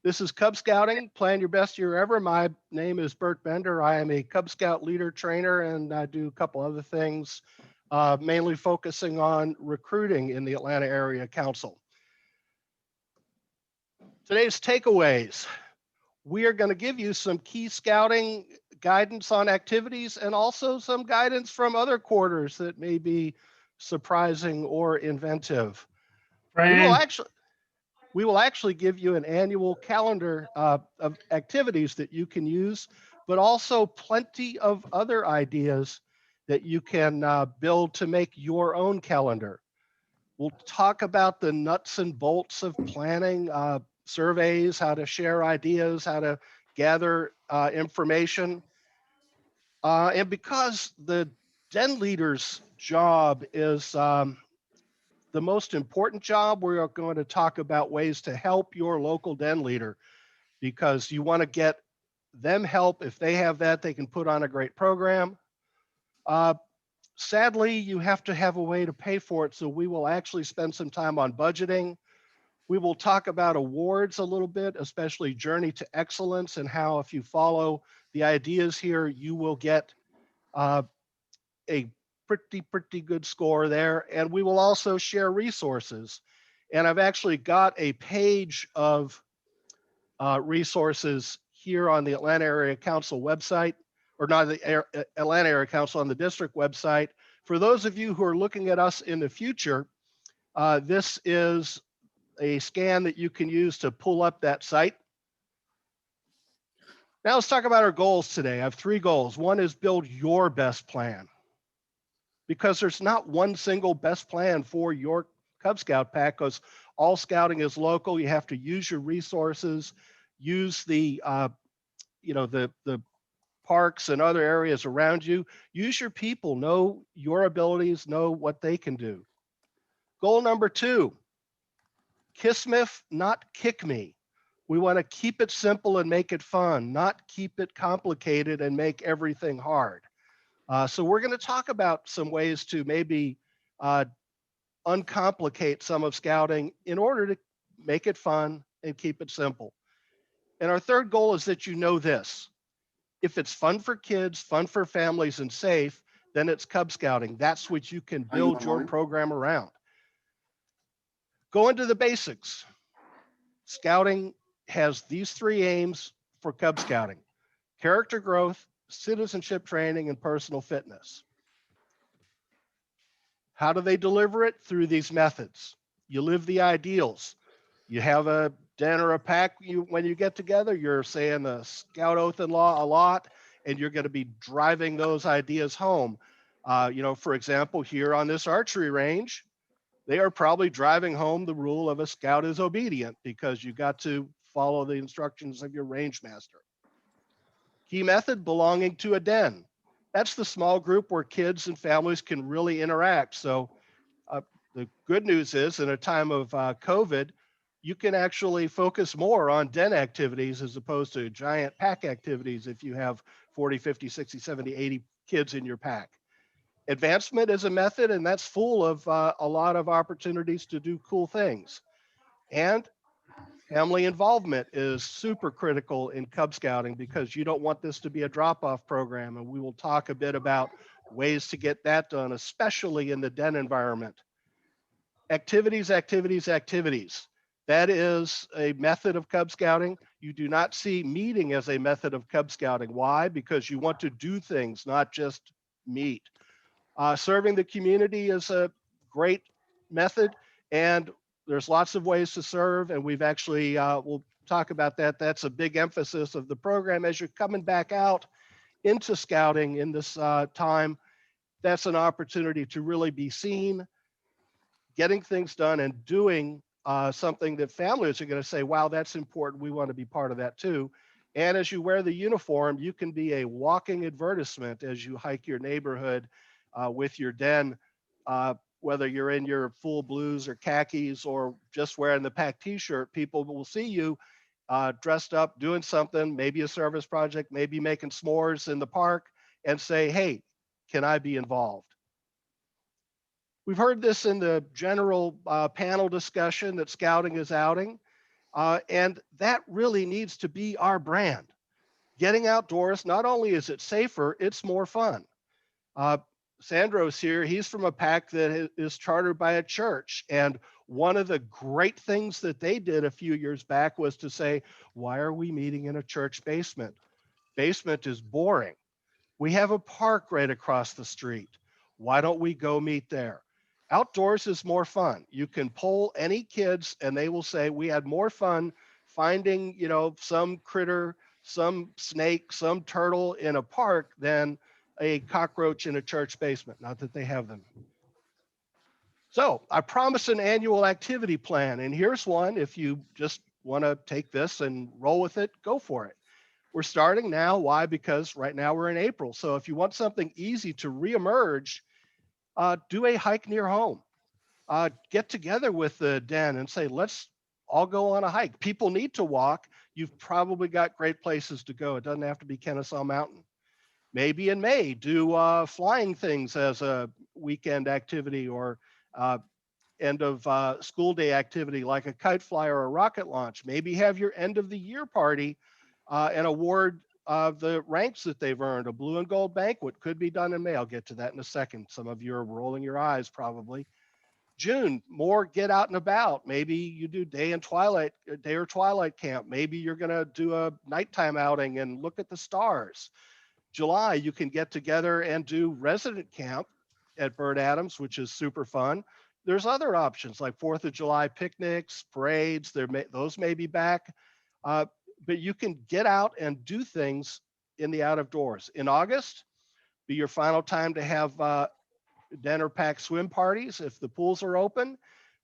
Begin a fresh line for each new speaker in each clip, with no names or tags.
This is Cub Scouting, Plan Your Best Year Ever. My name is Bert Bender. I am a Cub Scout leader trainer, and I do a couple other things, mainly focusing on recruiting in the Atlanta Area Council. Today's takeaways. We are going to give you some key scouting guidance on activities and also some guidance from other quarters that may be surprising or inventive. We will
Fran,
actually give you an annual calendar of activities that you can use, but also plenty of other ideas that you can build to make your own calendar. We'll talk about the nuts and bolts of planning, surveys, how to share ideas, how to gather information. And because the den leader's job is the most important job, we're going to talk about ways to help your local den leader, because you want to get them help. If they have that, they can put on a great program. Uh, Sadly, you have to have a way to pay for it. So we will actually spend some time on budgeting. We will talk about awards a little bit, especially Journey to Excellence, and how if you follow the ideas here, you will get uh, a pretty good score there. And we will also share resources. And I've actually got a page of resources here on the Atlanta Area Council website, or not the Atlanta Area Council, on the district website. For those of you who are looking at us in the future, this is a scan that you can use to pull up that site. Now let's talk about our goals today. I have 3 goals. One is build your best plan, because there's not one single best plan for your Cub Scout pack, because all scouting is local. You have to use your resources, use the the parks and other areas around you. Use your people, know your abilities, know what they can do. Goal number 2, kiss me, not kick me. We want to keep it simple and make it fun, not keep it complicated and make everything hard. So we're going to talk about some ways to maybe uncomplicate some of scouting in order to make it fun and keep it simple. And our third goal is that you know this: if it's fun for kids, fun for families, and safe, then it's Cub Scouting. That's what you can build your program around. Go into the basics. Scouting has these 3 aims for Cub Scouting: character growth, citizenship training, and personal fitness. How do they deliver it? Through these methods. You live the ideals. You have a den or a pack. When you get together, you're saying the Scout Oath and Law a lot, and you're going to be driving those ideas home. For example, here on this archery range, they are probably driving home the rule of a scout is obedient, because you got to follow the instructions of your range master. Key method: belonging to a den. That's the small group where kids and families can really interact. So the good news is, in a time of COVID, you can actually focus more on den activities as opposed to giant pack activities if you have 40, 50, 60, 70, 80 kids in your pack. Advancement is a method, and that's full of a lot of opportunities to do cool things. And family involvement is super critical in Cub Scouting, because you don't want this to be a drop-off program. And we will talk a bit about ways to get that done, especially in the den environment. Activities. That is a method of Cub Scouting. You do not see meeting as a method of Cub Scouting. Why? Because you want to do things, not just meet. Serving the community is a great method, and there's lots of ways to serve, and we've actually, we'll talk about that. That's a big emphasis of the program as you're coming back out into scouting in this time. That's an opportunity to really be seen, getting things done, and doing something that families are going to say, wow, that's important. We want to be part of that too. And as you wear the uniform, you can be a walking advertisement as you hike your neighborhood with your den, whether you're in your full blues or khakis or just wearing the pack t-shirt. People will see you dressed up, doing something, maybe a service project, maybe making s'mores in the park, and say, hey, can I be involved? We've heard this in the general panel discussion that scouting is outing. And that really needs to be our brand. Getting outdoors, not only is it safer, it's more fun. Uh, Sandro's here. He's from a pack that is chartered by a church. And one of the great things that they did a few years back was to say, why are we meeting in a church basement? Basement is boring. We have a park right across the street. Why don't we go meet there? Outdoors is more fun. You can poll any kids and they will say we had more fun finding, some critter, some snake, some turtle in a park than a cockroach in a church basement. Not that they have them. So I promised an annual activity plan, and here's one. If you just want to take this and roll with it, go for it. We're starting now. Why? Because right now we're in April. So if you want something easy to reemerge, do a hike near home. Get together with the den and say, let's all go on a hike. People need to walk. You've probably got great places to go. It doesn't have to be Kennesaw Mountain. Maybe in May, do flying things as a weekend activity or uh, end of school day activity like a kite fly or a rocket launch. Maybe have your end of the year party and award the ranks that they've earned. A blue and gold banquet could be done in May. I'll get to that in a second. Some of you are rolling your eyes probably. June, more get out and about. Maybe you do day or twilight camp. Maybe you're going to do a nighttime outing and look at the stars. July, you can get together and do resident camp at Bird Adams, which is super fun. There's other options like 4th of July picnics, parades. Those may be back, uh, but you can get out and do things in the out of doors. In August, be your final time to have dinner pack swim parties. If the pools are open,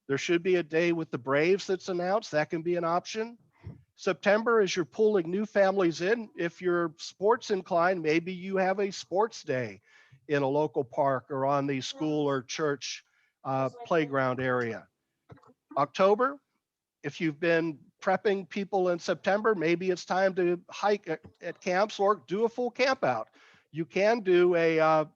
there should be a day with the Braves that's announced. That can be an option. September, as you're pulling new families in, if you're sports inclined, maybe you have a sports day in a local park or on the school or church playground area. October, if you've been prepping people in September, maybe it's time to hike at camps or do a full camp out. You can do a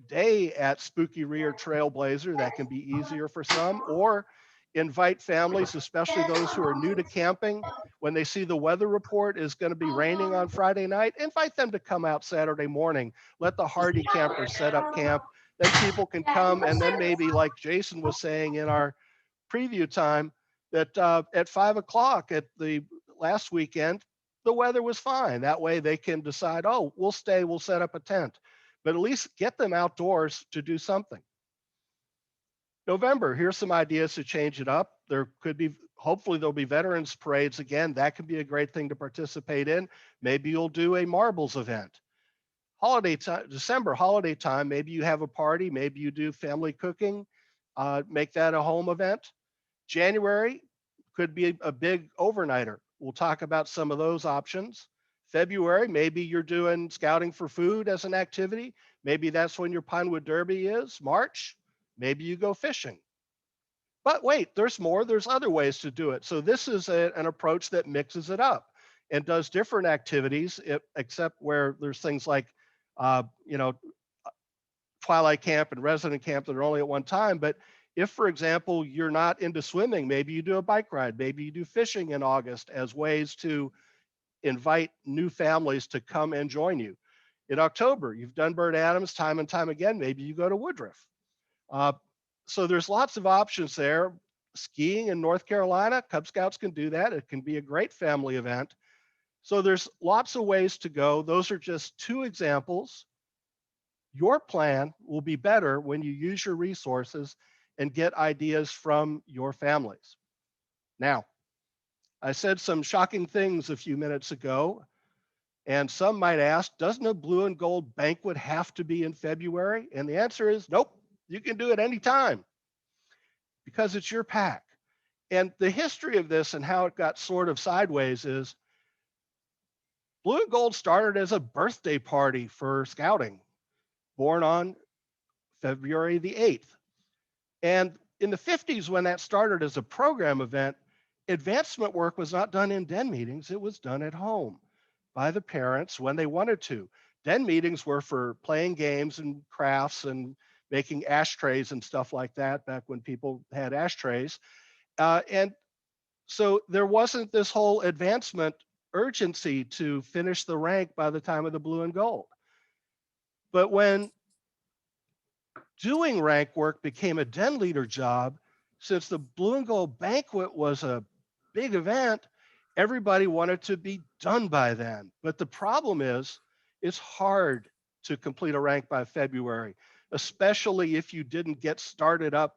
day at Spooky Rear Trailblazer. That can be easier for some, or invite families, especially those who are new to camping. When they see the weather report is going to be raining on Friday night, invite them to come out Saturday morning. Let the hardy campers set up camp. Then people can come, and then maybe, like Jason was saying in our preview time, that at 5 o'clock at the last weekend, the weather was fine. That way they can decide, oh, we'll stay, we'll set up a tent, but at least get them outdoors to do something. November, here's some ideas to change it up. There could be, hopefully there'll be veterans parades again. That could be a great thing to participate in. Maybe you'll do a marbles event. Holiday time, December holiday time, maybe you have a party, maybe you do family cooking, make that a home event. January could be a big overnighter. We'll talk about some of those options. February, maybe you're doing scouting for food as an activity. Maybe that's when your Pinewood Derby is. March, maybe you go fishing. But wait, there's more. There's other ways to do it. So this is an approach that mixes it up and does different activities, except where there's things like, uh, you know, twilight camp and resident camp that are only at one time. But if, for example, you're not into swimming, maybe you do a bike ride, maybe you do fishing in August as ways to invite new families to come and join you. In October, you've done Bird Adams time and time again, maybe you go to Woodruff. Uh, so there's lots of options there. Skiing in North Carolina, Cub Scouts can do that. It can be a great family event. So there's lots of ways to go. Those are just two examples. Your plan will be better when you use your resources and get ideas from your families. Now, I said some shocking things a few minutes ago, and some might ask, doesn't a blue and gold banquet have to be in February? And the answer is nope, you can do it anytime because it's your pack. And the history of this and how it got sort of sideways is blue and gold started as a birthday party for scouting, born on February the 8th. And in the 50s, when that started as a program event, advancement work was not done in den meetings, it was done at home by the parents when they wanted to. Den meetings were for playing games and crafts and making ashtrays and stuff like that back when people had ashtrays. And So there wasn't this whole advancement urgency to finish the rank by the time of the blue and gold. But when doing rank work became a den leader job, since the blue and gold banquet was a big event, everybody wanted to be done by then. But the problem is, it's hard to complete a rank by February, especially if you didn't get started up,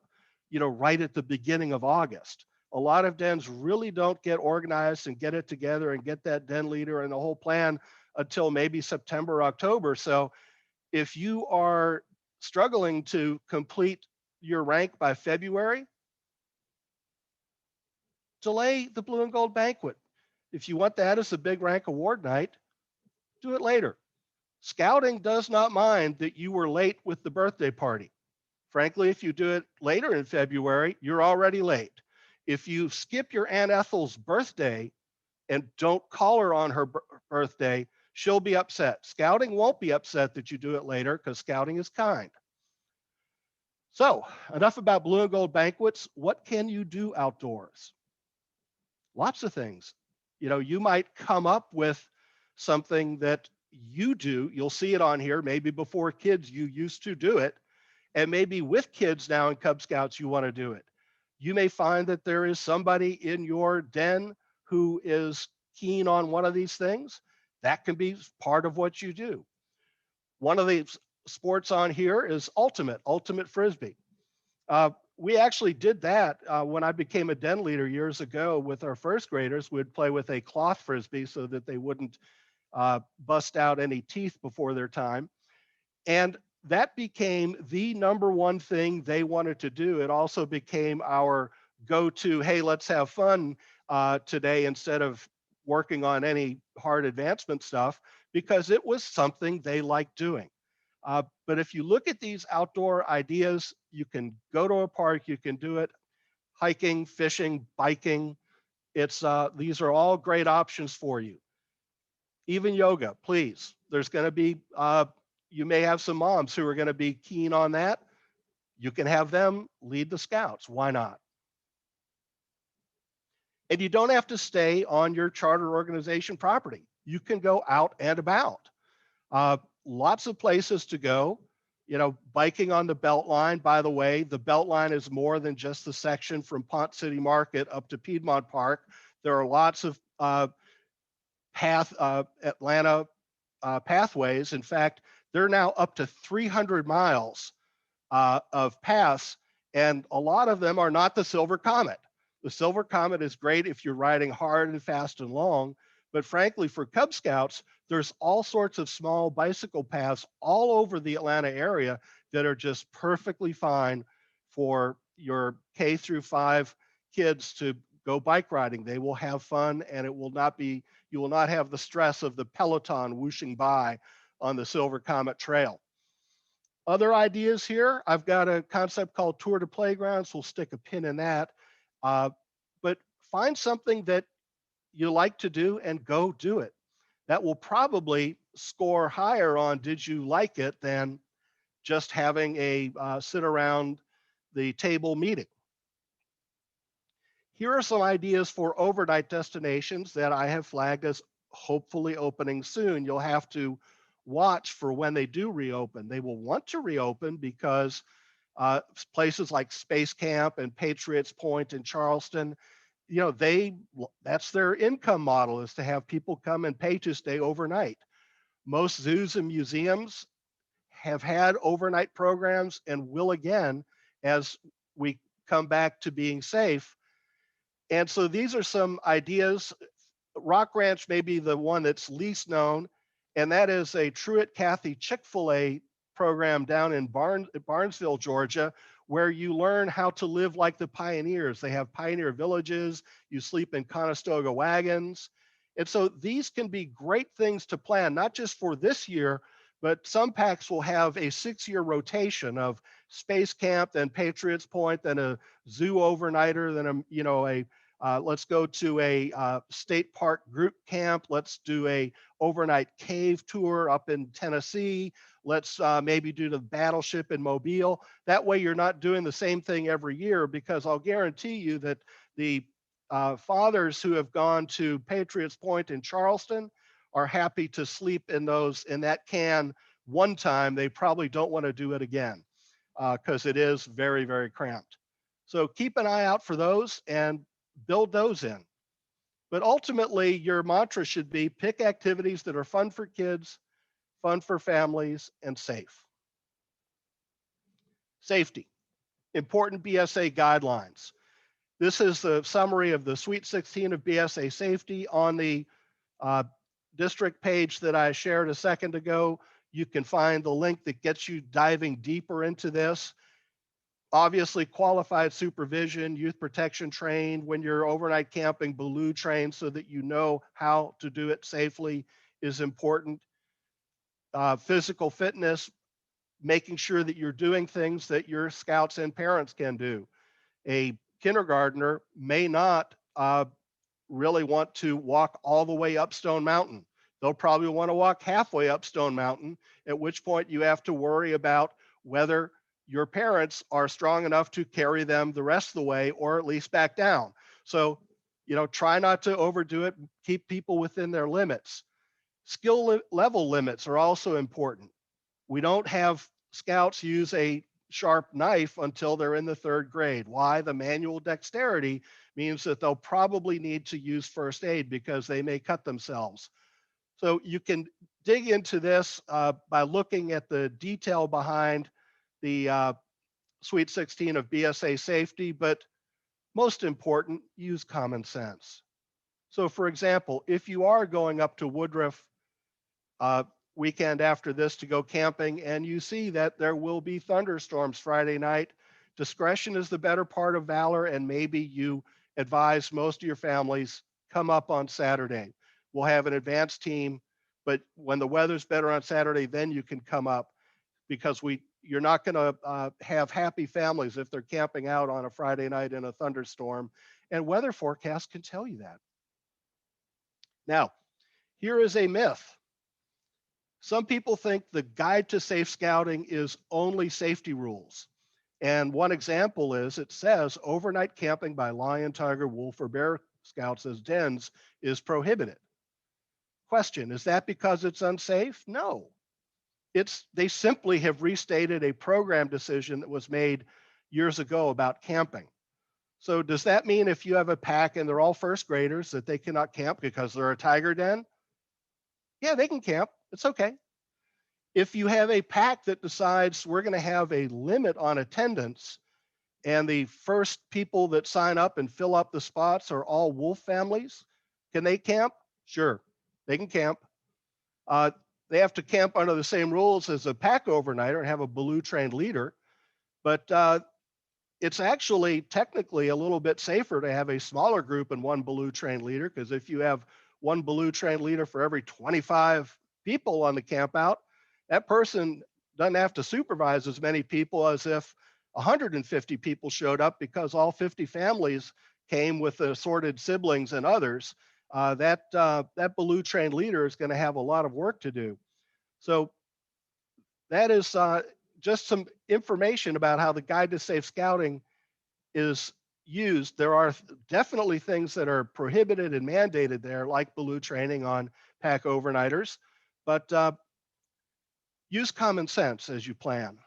right at the beginning of August. A lot of dens really don't get organized and get it together and get that den leader and the whole plan until maybe September, October. So if you are struggling to complete your rank by February, delay the blue and gold banquet. If you want that as a big rank award night, do it later. Scouting does not mind that you were late with the birthday party. Frankly, if you do it later in February, you're already late. If you skip your Aunt Ethel's birthday and don't call her on her birthday, she'll be upset. Scouting won't be upset that you do it later because scouting is kind. So, enough about blue and gold banquets. What can you do outdoors? Lots of things. You might come up with something that you do. You'll see it on here. Maybe before kids, you used to do it. And maybe with kids now in Cub Scouts, you want to do it. You may find that there is somebody in your den who is keen on one of these things. That can be part of what you do. One of the sports on here is ultimate Frisbee. We actually did that when I became a den leader years ago with our first graders. We'd play with a cloth Frisbee so that they wouldn't bust out any teeth before their time. And that became the number one thing they wanted to do. It also became our go-to, hey, let's have fun today instead of working on any hard advancement stuff, because it was something they liked doing. But if you look at these outdoor ideas, you can go to a park, you can do it hiking, fishing, biking. These are all great options for you. Even yoga, please. There's going to be, you may have some moms who are going to be keen on that. You can have them lead the scouts. Why not? And you don't have to stay on your charter organization property. You can go out and about. Lots of places to go. Biking on the Beltline. By the way, the Beltline is more than just the section from Pont City Market up to Piedmont Park. There are lots of Atlanta pathways. In fact, they're now up to 300 miles of paths, and a lot of them are not the Silver Comet. The Silver Comet is great if you're riding hard and fast and long, but frankly, for Cub Scouts, there's all sorts of small bicycle paths all over the Atlanta area that are just perfectly fine for your K through 5 kids to go bike riding. They will have fun, and you will not have the stress of the peloton whooshing by on the Silver Comet Trail. Other ideas here, I've got a concept called Tour to Playgrounds. We'll stick a pin in that. But find something that you like to do and go do it. That will probably score higher on did you like it than just having a sit around the table meeting. Here are some ideas for overnight destinations that I have flagged as hopefully opening soon. You'll have to watch for when they do reopen. They will want to reopen because places like Space Camp and Patriots Point in Charleston, that's their income model, is to have people come and pay to stay overnight. Most zoos and museums have had overnight programs and will again as we come back to being safe. And so these are some ideas. Rock Ranch may be the one that's least known, and that is a Truett Cathy Chick-fil-A program down in Barnesville, Georgia, where you learn how to live like the pioneers. They have pioneer villages, you sleep in Conestoga wagons. And so these can be great things to plan, not just for this year, but some packs will have a 6-year rotation of Space Camp, then Patriots Point, then a zoo overnighter, then let's go to a state park group camp. Let's do a overnight cave tour up in Tennessee. Let's maybe do the battleship in Mobile. That way you're not doing the same thing every year, because I'll guarantee you that the fathers who have gone to Patriots Point in Charleston are happy to sleep in that can one time. They probably don't want to do it again because it is very, very cramped. So keep an eye out for those and build those in. But ultimately, your mantra should be pick activities that are fun for kids, fun for families, and safe. Safety, important BSA guidelines. This is the summary of the Sweet 16 of BSA safety on the uh, district page that I shared a second ago. You can find the link that gets you diving deeper into this. Obviously, qualified supervision, youth protection trained, when you're overnight camping, Baloo trained so that you know how to do it safely is important. Physical fitness, making sure that you're doing things that your scouts and parents can do. A kindergartner may not really want to walk all the way up Stone Mountain. They'll probably want to walk halfway up Stone Mountain, at which point you have to worry about whether your parents are strong enough to carry them the rest of the way or at least back down. So, try not to overdo it, keep people within their limits. Skill level limits are also important. We don't have scouts use a sharp knife until they're in the 3rd grade. Why? The manual dexterity means that they'll probably need to use first aid because they may cut themselves. So you can dig into this by looking at the detail behind the Sweet 16 of BSA safety, but most important, use common sense. So for example, if you are going up to Woodruff weekend after this to go camping and you see that there will be thunderstorms Friday night, discretion is the better part of valor, and maybe you advise most of your families come up on Saturday. We'll have an advanced team, but when the weather's better on Saturday, then you can come up, because you're not going to have happy families if they're camping out on a Friday night in a thunderstorm, and weather forecasts can tell you that. Now, here is a myth. Some people think the guide to safe scouting is only safety rules. And one example is it says overnight camping by lion, tiger, wolf, or bear scouts as dens is prohibited. Question, is that because it's unsafe? No. They simply have restated a program decision that was made years ago about camping. So does that mean if you have a pack and they're all 1st graders that they cannot camp because they're a tiger den? Yeah, they can camp. It's okay. If you have a pack that decides we're going to have a limit on attendance and the first people that sign up and fill up the spots are all wolf families, can they camp? Sure, they can camp. They have to camp under the same rules as a pack overnighter and have a Baloo trained leader, but it's actually technically a little bit safer to have a smaller group and one Baloo trained leader, because if you have one Baloo trained leader for every 25 people on the camp out, that person doesn't have to supervise as many people as if 150 people showed up, because all 50 families came with assorted siblings and others. That Baloo trained leader is going to have a lot of work to do. So that is just some information about how the Guide to Safe Scouting is used. There are definitely things that are prohibited and mandated there, like Baloo training on pack overnighters, but use common sense as you plan,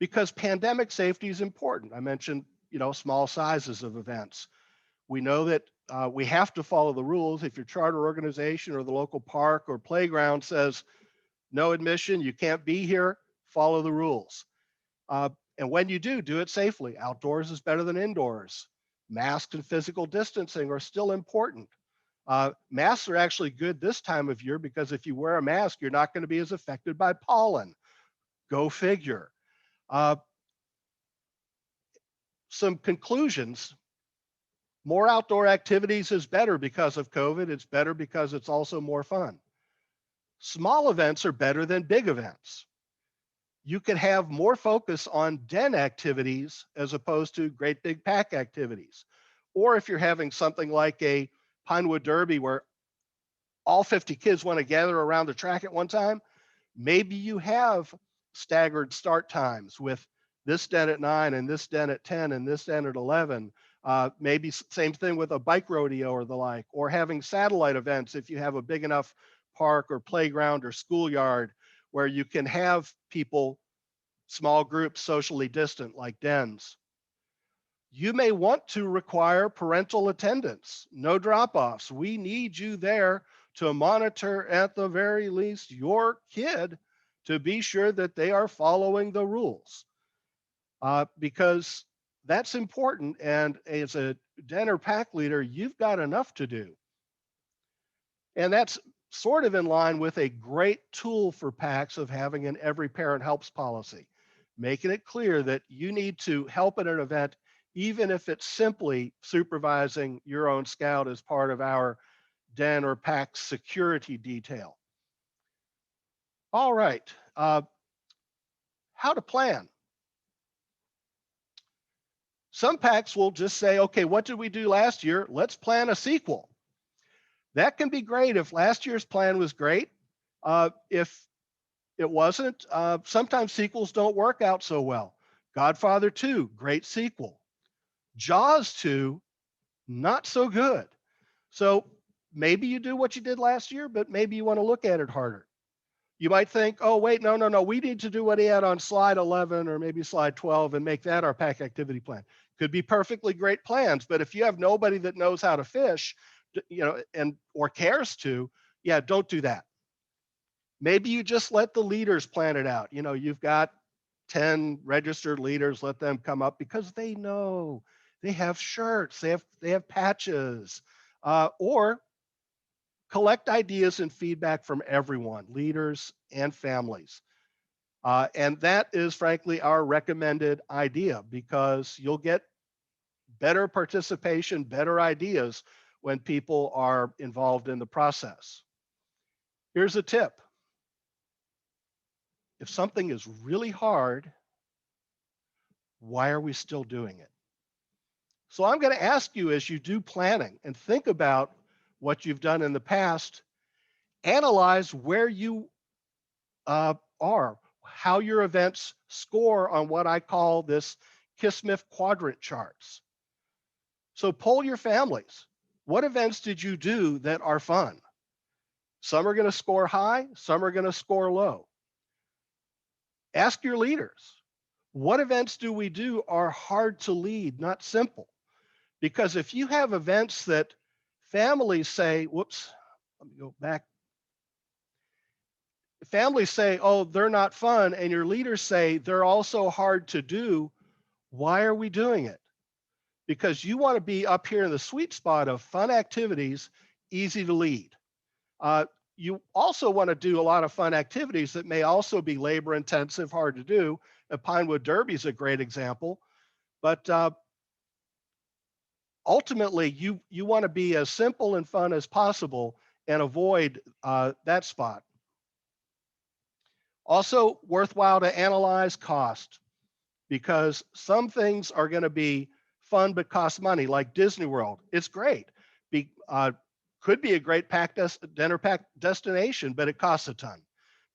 because pandemic safety is important. I mentioned, small sizes of events. We know that we have to follow the rules. If your charter organization or the local park or playground says no admission, you can't be here, follow the rules. And when you do it safely. Outdoors is better than indoors. Masks and physical distancing are still important. Masks are actually good this time of year, because if you wear a mask, you're not going to be as affected by pollen. Go figure. Some conclusions. More outdoor activities is better because of COVID. It's better because it's also more fun. Small events are better than big events. You can have more focus on den activities as opposed to great big pack activities. Or if you're having something like a Pinewood Derby where all 50 kids want to gather around the track at one time, maybe you have staggered start times with this den at 9 and this den at 10 and this den at 11. Maybe same thing with a bike rodeo or the like, or having satellite events if you have a big enough park or playground or schoolyard where you can have people, small groups, socially distant like dens. You may want to require parental attendance, no drop-offs. We need you there to monitor at the very least your kid to be sure that they are following the rules, because that's important. And as a den or pack leader, you've got enough to do. And that's sort of in line with a great tool for packs of having an every parent helps policy, making it clear that you need to help at an event, even if it's simply supervising your own scout as part of our den or pack security detail. All right, how to plan. Some packs will just say, okay, what did we do last year? Let's plan a sequel. That can be great if last year's plan was great. If it wasn't, sometimes sequels don't work out so well. Godfather 2, great sequel. Jaws 2, not so good. So maybe you do what you did last year, but maybe you want to look at it harder. You might think, oh, wait, no, we need to do what he had on slide 11 or maybe slide 12 and make that our pack activity plan. Could be perfectly great plans, but if you have nobody that knows how to fish, and or cares to, yeah, don't do that. Maybe you just let the leaders plan it out. You've got 10 registered leaders, let them come up because they know. They have shirts, they have patches, or collect ideas and feedback from everyone, leaders and families. And that is frankly our recommended idea, because you'll get better participation, better ideas when people are involved in the process. Here's a tip. If something is really hard, why are we still doing it? So I'm going to ask you, as you do planning and think about what you've done in the past, analyze where you are, how your events score on what I call this Kismith quadrant charts. So poll your families. What events did you do that are fun? Some are going to score high, some are going to score low. Ask your leaders, what events do we do are hard to lead, not simple? Because if you have events that families say, whoops, let me go back. Families say, oh, they're not fun, and your leaders say they're also hard to do, why are we doing it? Because you want to be up here in the sweet spot of fun activities, easy to lead. You also want to do a lot of fun activities that may also be labor intensive, hard to do. The Pinewood Derby is a great example. But ultimately, you want to be as simple and fun as possible and avoid that spot. Also worthwhile to analyze cost, because some things are going to be fun but cost money, like Disney World. It's great. Could be a great dinner pack destination, but it costs a ton.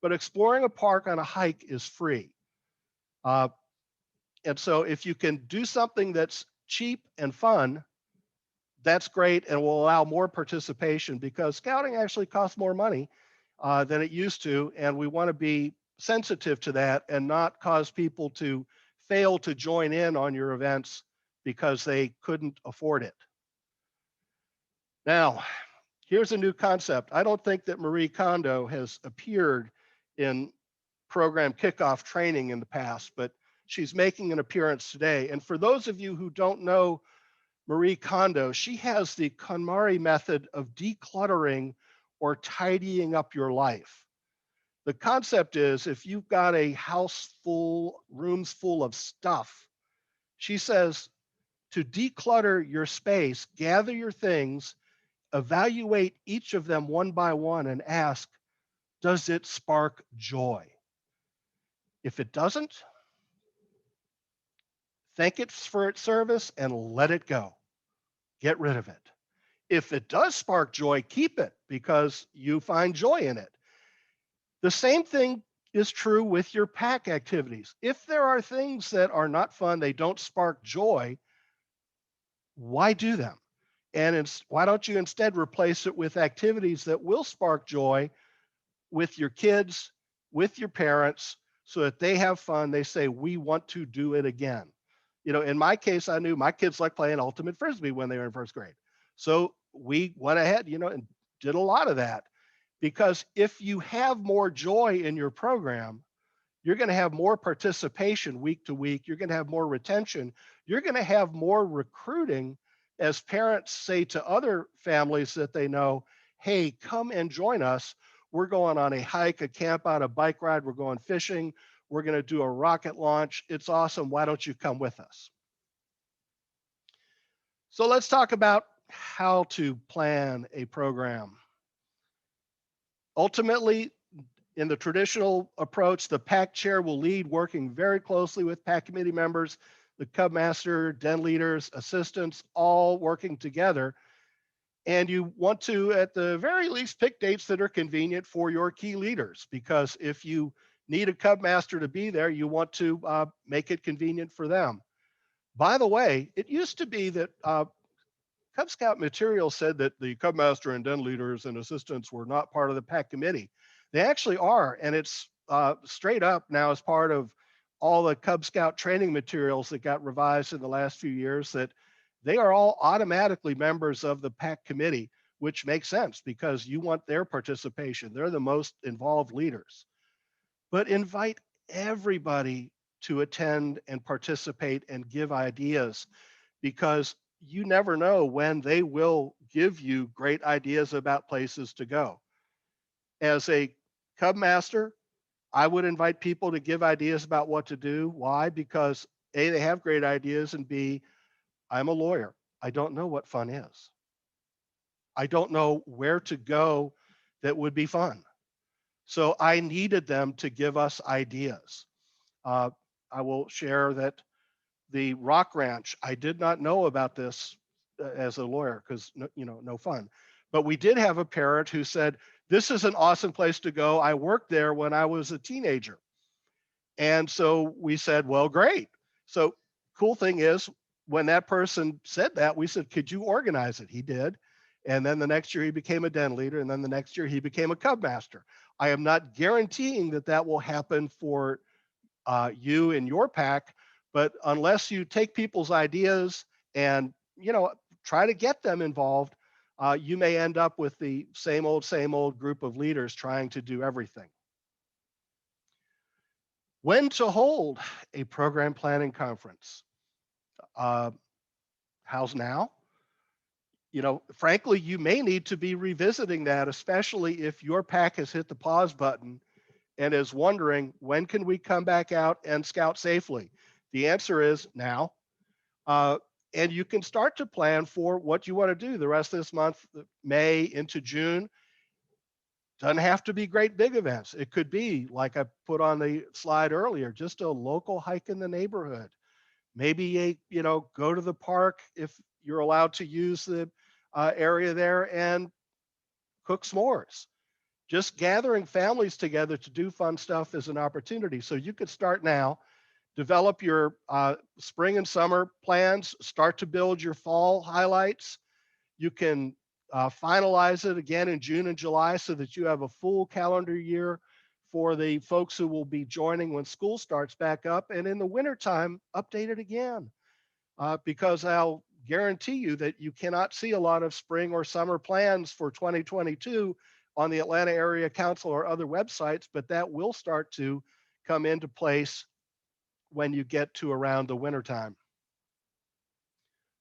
But exploring a park on a hike is free. And so if you can do something that's cheap and fun, that's great and will allow more participation, because scouting actually costs more money than it used to. And we want to be sensitive to that and not cause people to fail to join in on your events because they couldn't afford it. Now, here's a new concept. I don't think that Marie Kondo has appeared in program Kickoff training in the past, but she's making an appearance today. And for those of you who don't know Marie Kondo, she has the KonMari method of decluttering or tidying up your life. The concept is, if you've got a house full, rooms full of stuff, she says to declutter your space, gather your things, evaluate each of them one by one and ask, does it spark joy? If it doesn't, thank it for its service and let it go. Get rid of it. If it does spark joy, keep it because you find joy in it. The same thing is true with your pack activities. If there are things that are not fun, they don't spark joy, Why do them? And why don't you instead replace it with activities that will spark joy with your kids, with your parents, so that they have fun. They say, we want to do it again. In my case, I knew my kids like playing ultimate Frisbee when they were in first grade. So we went ahead, and did a lot of that, because if you have more joy in your program, you're going to have more participation week to week. You're going to have more retention. You're going to have more recruiting as parents say to other families that they know, hey, come and join us. We're going on a hike, a camp out, a bike ride. We're going fishing. We're going to do a rocket launch. It's awesome. Why don't you come with us? So let's talk about how to plan a program. Ultimately, in the traditional approach, the PAC chair will lead, working very closely with PAC committee members, the Cub master, den leaders, assistants, all working together. And you want to, at the very least, pick dates that are convenient for your key leaders, because if you need a Cub master to be there, you want to make it convenient for them. By the way, it used to be that Cub Scout material said that the Cub master and den leaders and assistants were not part of the PAC committee. They actually are, and it's straight up now as part of all the Cub Scout training materials that got revised in the last few years, that they are all automatically members of the PAC committee, which makes sense because you want their participation. They're the most involved leaders. But invite everybody to attend and participate and give ideas, because you never know when they will give you great ideas about places to go. As a Cub master, I would invite people to give ideas about what to do. Why? Because A, they have great ideas, and B, I'm a lawyer. I don't know what fun is. I don't know where to go that would be fun. So I needed them to give us ideas. Uh, I will share that the Rock Ranch, I did not know about this as a lawyer because, no fun. But we did have a parent who said, this is an awesome place to go. I worked there when I was a teenager. And so we said, well, great. So cool thing is, when that person said that, we said, could you organize it? He did. And then the next year he became a den leader. And then the next year he became a Cub master. I am not guaranteeing that that will happen for you and your PAC, but unless you take people's ideas and, try to get them involved, you may end up with the same old group of leaders trying to do everything. When to hold a program planning conference? How's now? Frankly, you may need to be revisiting that, especially if your PAC has hit the pause button and is wondering, when can we come back out and scout safely? The answer is now. And you can start to plan for what you want to do the rest of this month, May into June. Doesn't have to be great big events. It could be, like I put on the slide earlier, just a local hike in the neighborhood. Maybe go to the park if you're allowed to use the area there and cook s'mores. Just gathering families together to do fun stuff is an opportunity. So you could start now, develop your spring and summer plans, start to build your fall highlights. You can finalize it again in June and July so that you have a full calendar year for the folks who will be joining when school starts back up. And in the wintertime, update it again, because I'll guarantee you that you cannot see a lot of spring or summer plans for 2022 on the Atlanta Area Council or other websites, but that will start to come into place when you get to around the wintertime.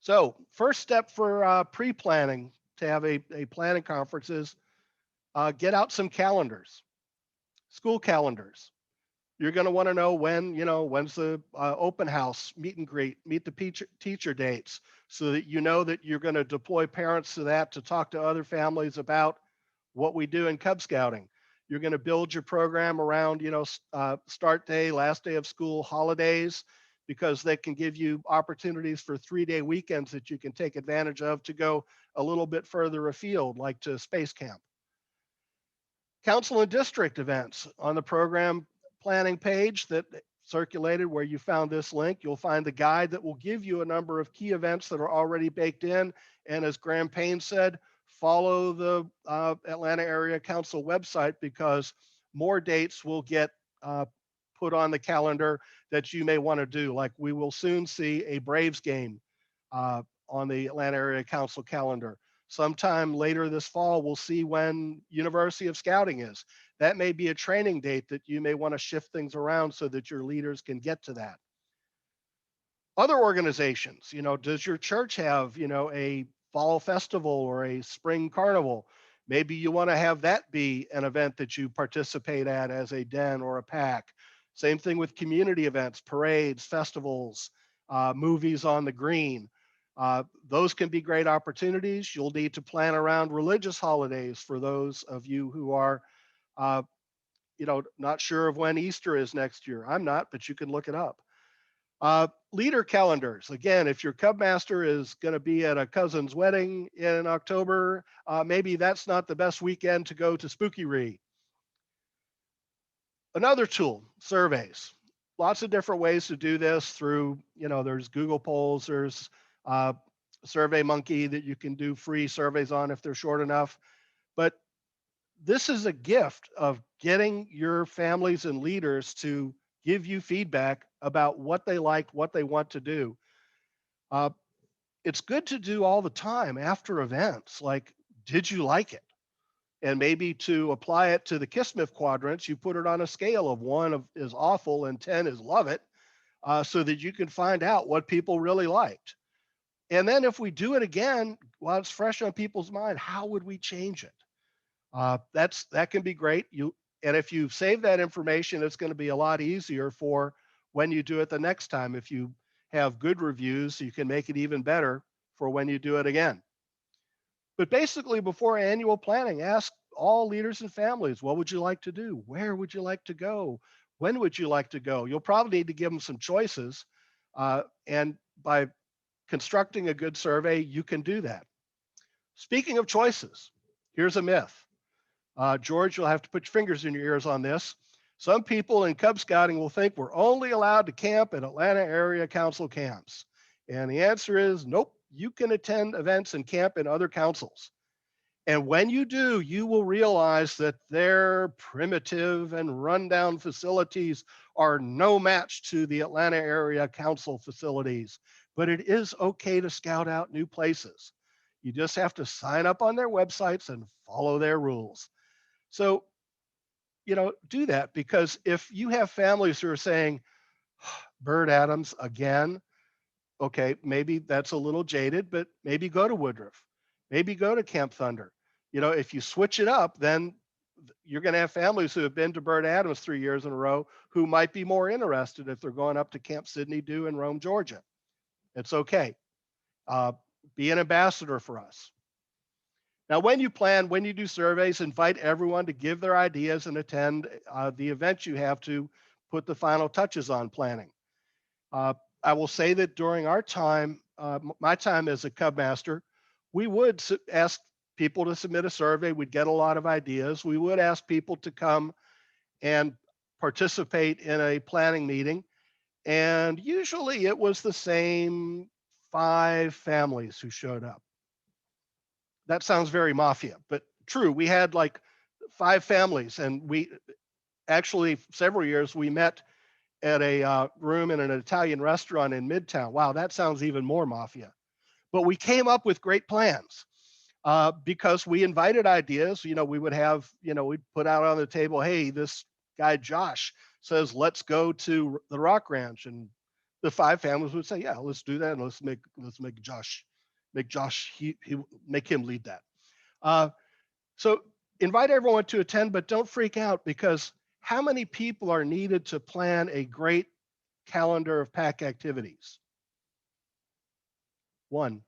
So first step for pre-planning to have a planning conference is get out some calendars, school calendars. You're going to want to know when's the open house, meet and greet, meet the teacher dates, so that you know that you're going to deploy parents to that to talk to other families about what we do in Cub Scouting. You're going to build your program around, start day, last day of school, holidays, because they can give you opportunities for 3-day weekends that you can take advantage of to go a little bit further afield, like to Space Camp. Council and district events on the program planning page that circulated where you found this link, you'll find the guide that will give you a number of key events that are already baked in. And as Graham Payne said, follow the Atlanta Area Council website, because more dates will get put on the calendar that you may want to do. Like, we will soon see a Braves game on the Atlanta Area Council calendar. Sometime later this fall, we'll see when University of Scouting is. That may be a training date that you may want to shift things around so that your leaders can get to that. Other organizations, does your church have, a fall festival or a spring carnival? Maybe you want to have that be an event that you participate at as a den or a pack. Same thing with community events, parades, festivals, movies on the green. Those can be great opportunities. You'll need to plan around religious holidays for those of you who are, not sure of when Easter is next year. I'm not, but you can look it up. Leader calendars. Again, if your Cub Master is going to be at a cousin's wedding in October, maybe that's not the best weekend to go to Spooky Ree. Another tool, surveys. Lots of different ways to do this through, there's Google Polls, there's SurveyMonkey that you can do free surveys on if they're short enough. But this is a gift of getting your families and leaders to give you feedback about what they like, what they want to do. It's good to do all the time after events. Like, did you like it? And maybe to apply it to the Kismet quadrants, you put it on a scale of 1 is awful and 10 is love it, so that you can find out what people really liked. And then if we do it again, while it's fresh on people's mind, how would we change it? That can be great. And if you save that information, it's going to be a lot easier for when you do it the next time. If you have good reviews, you can make it even better for when you do it again. But basically, before annual planning, ask all leaders and families, what would you like to do? Where would you like to go? When would you like to go? You'll probably need to give them some choices. And by constructing a good survey, you can do that. Speaking of choices, here's a myth. George, you'll have to put your fingers in your ears on this. Some people in Cub Scouting will think we're only allowed to camp at Atlanta Area Council camps. And the answer is nope, you can attend events and camp in other councils. And when you do, you will realize that their primitive and rundown facilities are no match to the Atlanta Area Council facilities. But it is okay to scout out new places. You just have to sign up on their websites and follow their rules. So, do that, because if you have families who are saying, Bird Adams again, okay, maybe that's a little jaded, but maybe go to Woodruff, maybe go to Camp Thunder. If you switch it up, then you're going to have families who have been to Bird Adams 3 years in a row who might be more interested if they're going up to Camp Sidney Dew in Rome, Georgia. It's okay. Be an ambassador for us. Now, when you do surveys, invite everyone to give their ideas and attend the event you have to put the final touches on planning. I will say that during our time, my time as a Cub Master, we would ask people to submit a survey. We'd get a lot of ideas. We would ask people to come and participate in a planning meeting. And usually it was the same 5 families who showed up. That sounds very mafia, but true. We had like 5 families, and we actually, several years, we met at a room in an Italian restaurant in Midtown. Wow, that sounds even more mafia. But we came up with great plans because we invited ideas. We would have, we'd put out on the table, hey, this guy Josh says, let's go to the Rock Ranch. And the 5 families would say, yeah, let's do that. And let's make Josh, make him lead that. So invite everyone to attend, but don't freak out, because how many people are needed to plan a great calendar of pack activities? 1.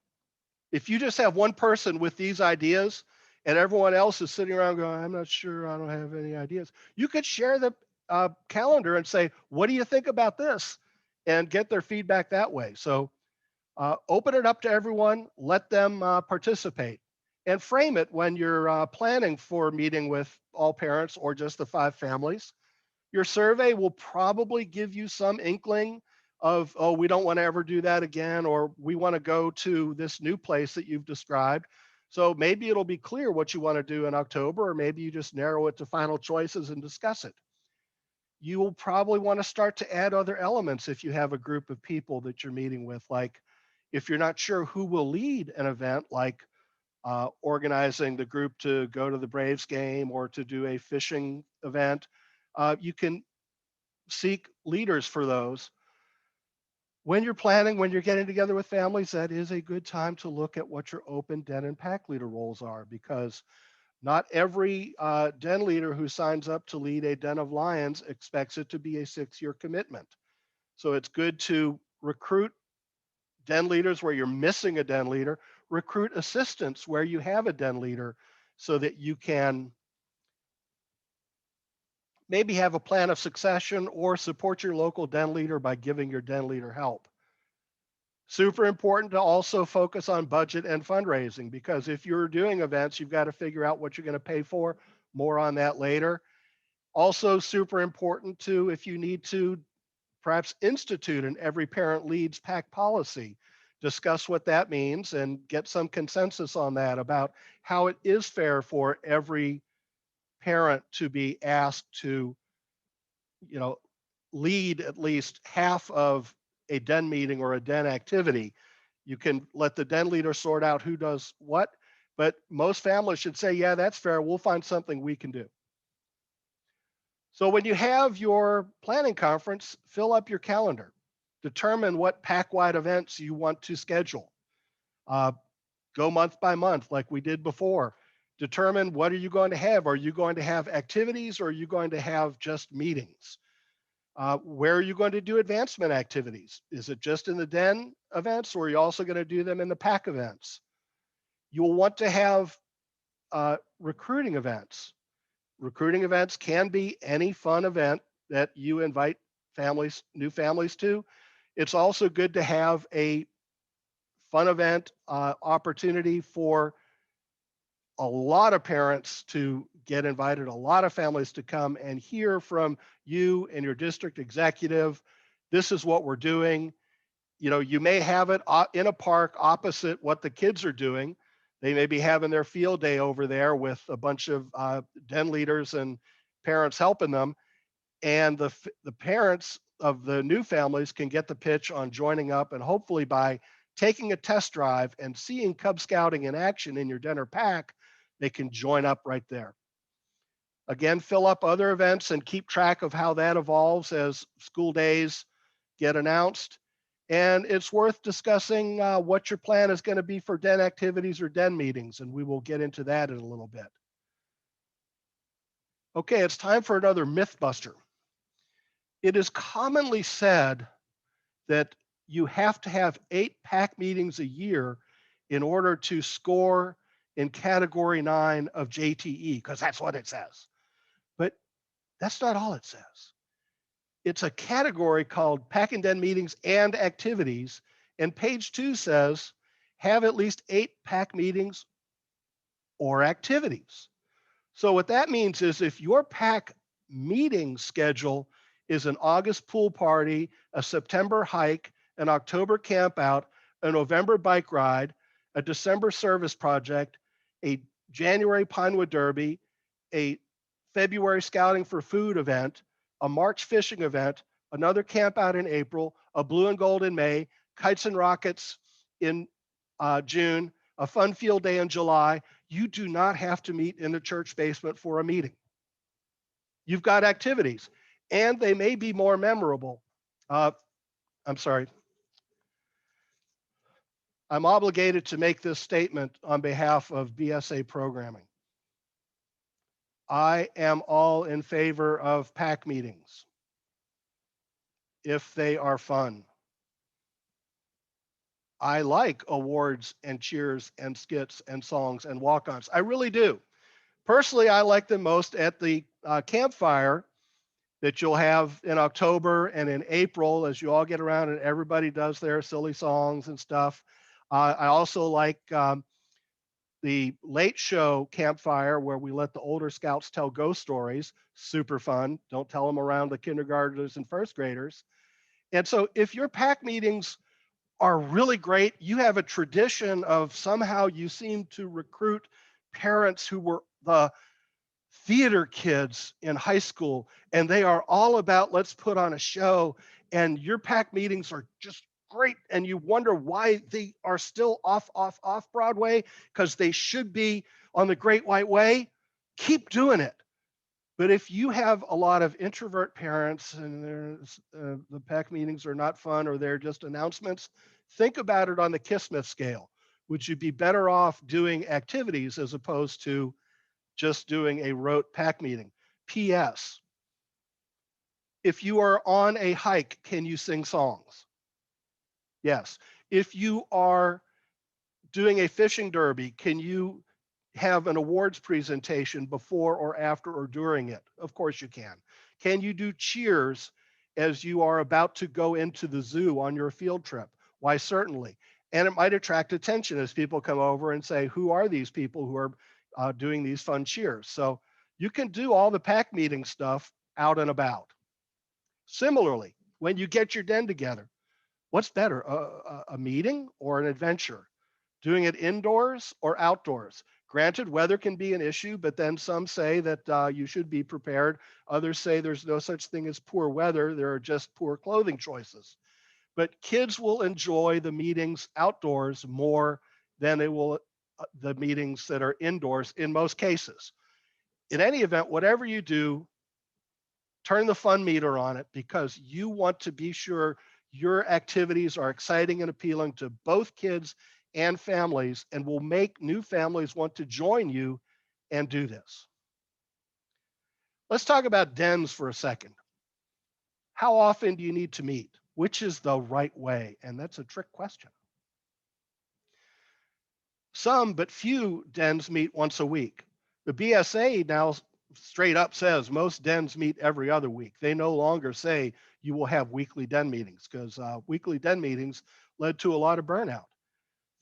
If you just have one person with these ideas and everyone else is sitting around going, I'm not sure, I don't have any ideas, you could share the calendar and say, what do you think about this? And get their feedback that way. So open it up to everyone, let them participate, and frame it when you're planning for a meeting with all parents or just the 5 families. Your survey will probably give you some inkling of, oh, we don't want to ever do that again, or we want to go to this new place that you've described. So maybe it'll be clear what you want to do in October, or maybe you just narrow it to final choices and discuss it. You will probably want to start to add other elements if you have a group of people that you're meeting with. Like if you're not sure who will lead an event, like organizing the group to go to the Braves game or to do a fishing event, you can seek leaders for those. When you're planning, when you're getting together with families, that is a good time to look at what your open den and pack leader roles are, because not every den leader who signs up to lead a den of lions expects it to be a 6-year commitment. So it's good to recruit den leaders where you're missing a den leader, recruit assistants where you have a den leader, so that you can maybe have a plan of succession or support your local den leader by giving your den leader help. Super important to also focus on budget and fundraising, because if you're doing events, you've got to figure out what you're going to pay for. More on that later. Also super important to, if you need to, perhaps institute an every parent leads pack policy. Discuss what that means and get some consensus on that about how it is fair for every parent to be asked to, you know, lead at least half of a den meeting or a den activity. You can let the den leader sort out who does what, but most families should say, yeah, that's fair. We'll find something we can do. So when you have your planning conference, fill up your calendar. Determine what pack-wide events you want to schedule. Go month by month like we did before. Determine what are you going to have. Are you going to have activities, or are you going to have just meetings? Where are you going to do advancement activities? Is it just in the den events, or are you also going to do them in the pack events? You'll want to have recruiting events. Recruiting events can be any fun event that you invite families, new families to. It's also good to have a fun event opportunity for a lot of parents to get invited, a lot of families to come and hear from you and your district executive. This is what we're doing. You know, you may have it in a park opposite what the kids are doing. They may be having their field day over there with a bunch of den leaders and parents helping them. And the parents of the new families can get the pitch on joining up, and hopefully by taking a test drive and seeing Cub Scouting in action in your den or pack, they can join up right there. Again, fill up other events and keep track of how that evolves as school days get announced. And it's worth discussing what your plan is going to be for den activities or den meetings, and we will get into that in a little bit. Okay, it's time for another myth buster. It is commonly said that you have to have 8 pack meetings a year in order to score in category 9 of JTE, because that's what it says. But that's not all it says. It's a category called pack and den meetings and activities. And page 2 says, have at least 8 pack meetings or activities. So what that means is if your pack meeting schedule is an August pool party, a September hike, an October camp out, a November bike ride, a December service project, a January Pinewood Derby, a February Scouting for Food event, a March fishing event, another camp out in April, a blue and gold in May, kites and rockets in June, a fun field day in July, you do not have to meet in the church basement for a meeting. You've got activities, and they may be more memorable. I'm sorry. I'm obligated to make this statement on behalf of BSA programming. I am all in favor of pack meetings if they are fun. I like awards and cheers and skits and songs and walk-ons. I really do. Personally, I like them most at the campfire that you'll have in October and in April as you all get around and everybody does their silly songs and stuff. I also like the The late show campfire where we let the older scouts tell ghost stories, super fun. Don't tell them around the kindergartners and first graders. And so if your pack meetings are really great, you have a tradition of somehow you seem to recruit parents who were the theater kids in high school, and they are all about let's put on a show, and your pack meetings are just great, and you wonder why they are still off Broadway, because they should be on the Great White Way. Keep doing it. But if you have a lot of introvert parents and the pack meetings are not fun or they're just announcements, think about it on the Kismet scale. Would you be better off doing activities as opposed to just doing a rote pack meeting? P.S. If you are on a hike, can you sing songs? Yes. If you are doing a fishing derby, can you have an awards presentation before or after or during it? Of course you can. Can you do cheers as you are about to go into the zoo on your field trip? Why, certainly. And it might attract attention as people come over and say, who are these people who are doing these fun cheers? So you can do all the pack meeting stuff out and about. Similarly, when you get your den together, what's better, a meeting or an adventure? Doing it indoors or outdoors? Granted, weather can be an issue, but then some say that you should be prepared. Others say there's no such thing as poor weather. There are just poor clothing choices. But kids will enjoy the meetings outdoors more than they will the meetings that are indoors in most cases. In any event, whatever you do, turn the fun meter on it, because you want to be sure your activities are exciting and appealing to both kids and families, and will make new families want to join you and do this. Let's talk about dens for a second. How often do you need to meet? Which is the right way? And that's a trick question. Some, but few dens meet once a week. The BSA now straight up says most dens meet every other week. They no longer say you will have weekly den meetings, because weekly den meetings led to a lot of burnout.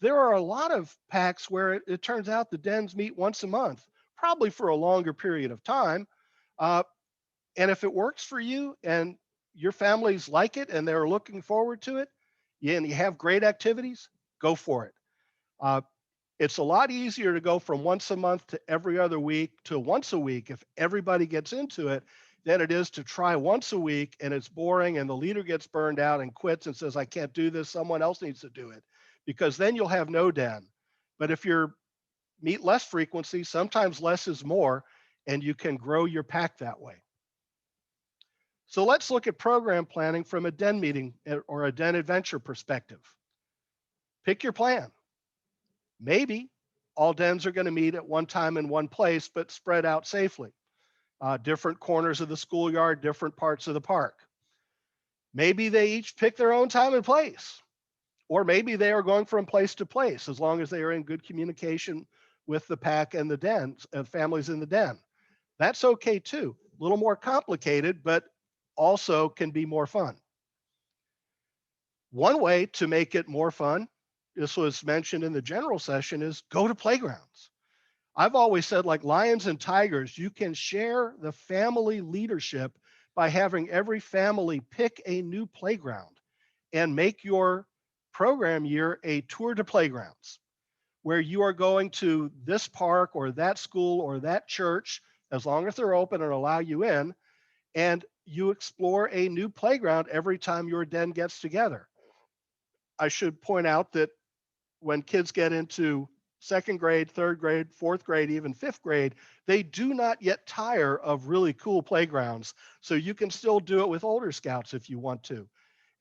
There are a lot of packs where it turns out the dens meet once a month, probably for a longer period of time. Uh, and if it works for you and your families like it and they're looking forward to it, and you have great activities, go for it. Uh, it's a lot easier to go from once a month to every other week to once a week if everybody gets into it than it is to try once a week and it's boring and the leader gets burned out and quits and says, I can't do this, someone else needs to do it, because then you'll have no den. But if you're meet less frequency, sometimes less is more, and you can grow your pack that way. So let's look at program planning from a den meeting or a den adventure perspective. Pick your plan. Maybe all dens are going to meet at one time in one place, but spread out safely. Different corners of the schoolyard, different parts of the park. Maybe they each pick their own time and place. Or maybe they are going from place to place, as long as they are in good communication with the pack and the dens, families in the den. That's okay too. A little more complicated, but also can be more fun. One way to make it more fun, this was mentioned in the general session, is go to playgrounds. I've always said, like lions and tigers, you can share the family leadership by having every family pick a new playground and make your program year a tour to playgrounds, where you are going to this park or that school or that church, as long as they're open and allow you in, and you explore a new playground every time your den gets together. I should point out that when kids get into second grade, third grade, fourth grade, even fifth grade, they do not yet tire of really cool playgrounds. So you can still do it with older scouts if you want to.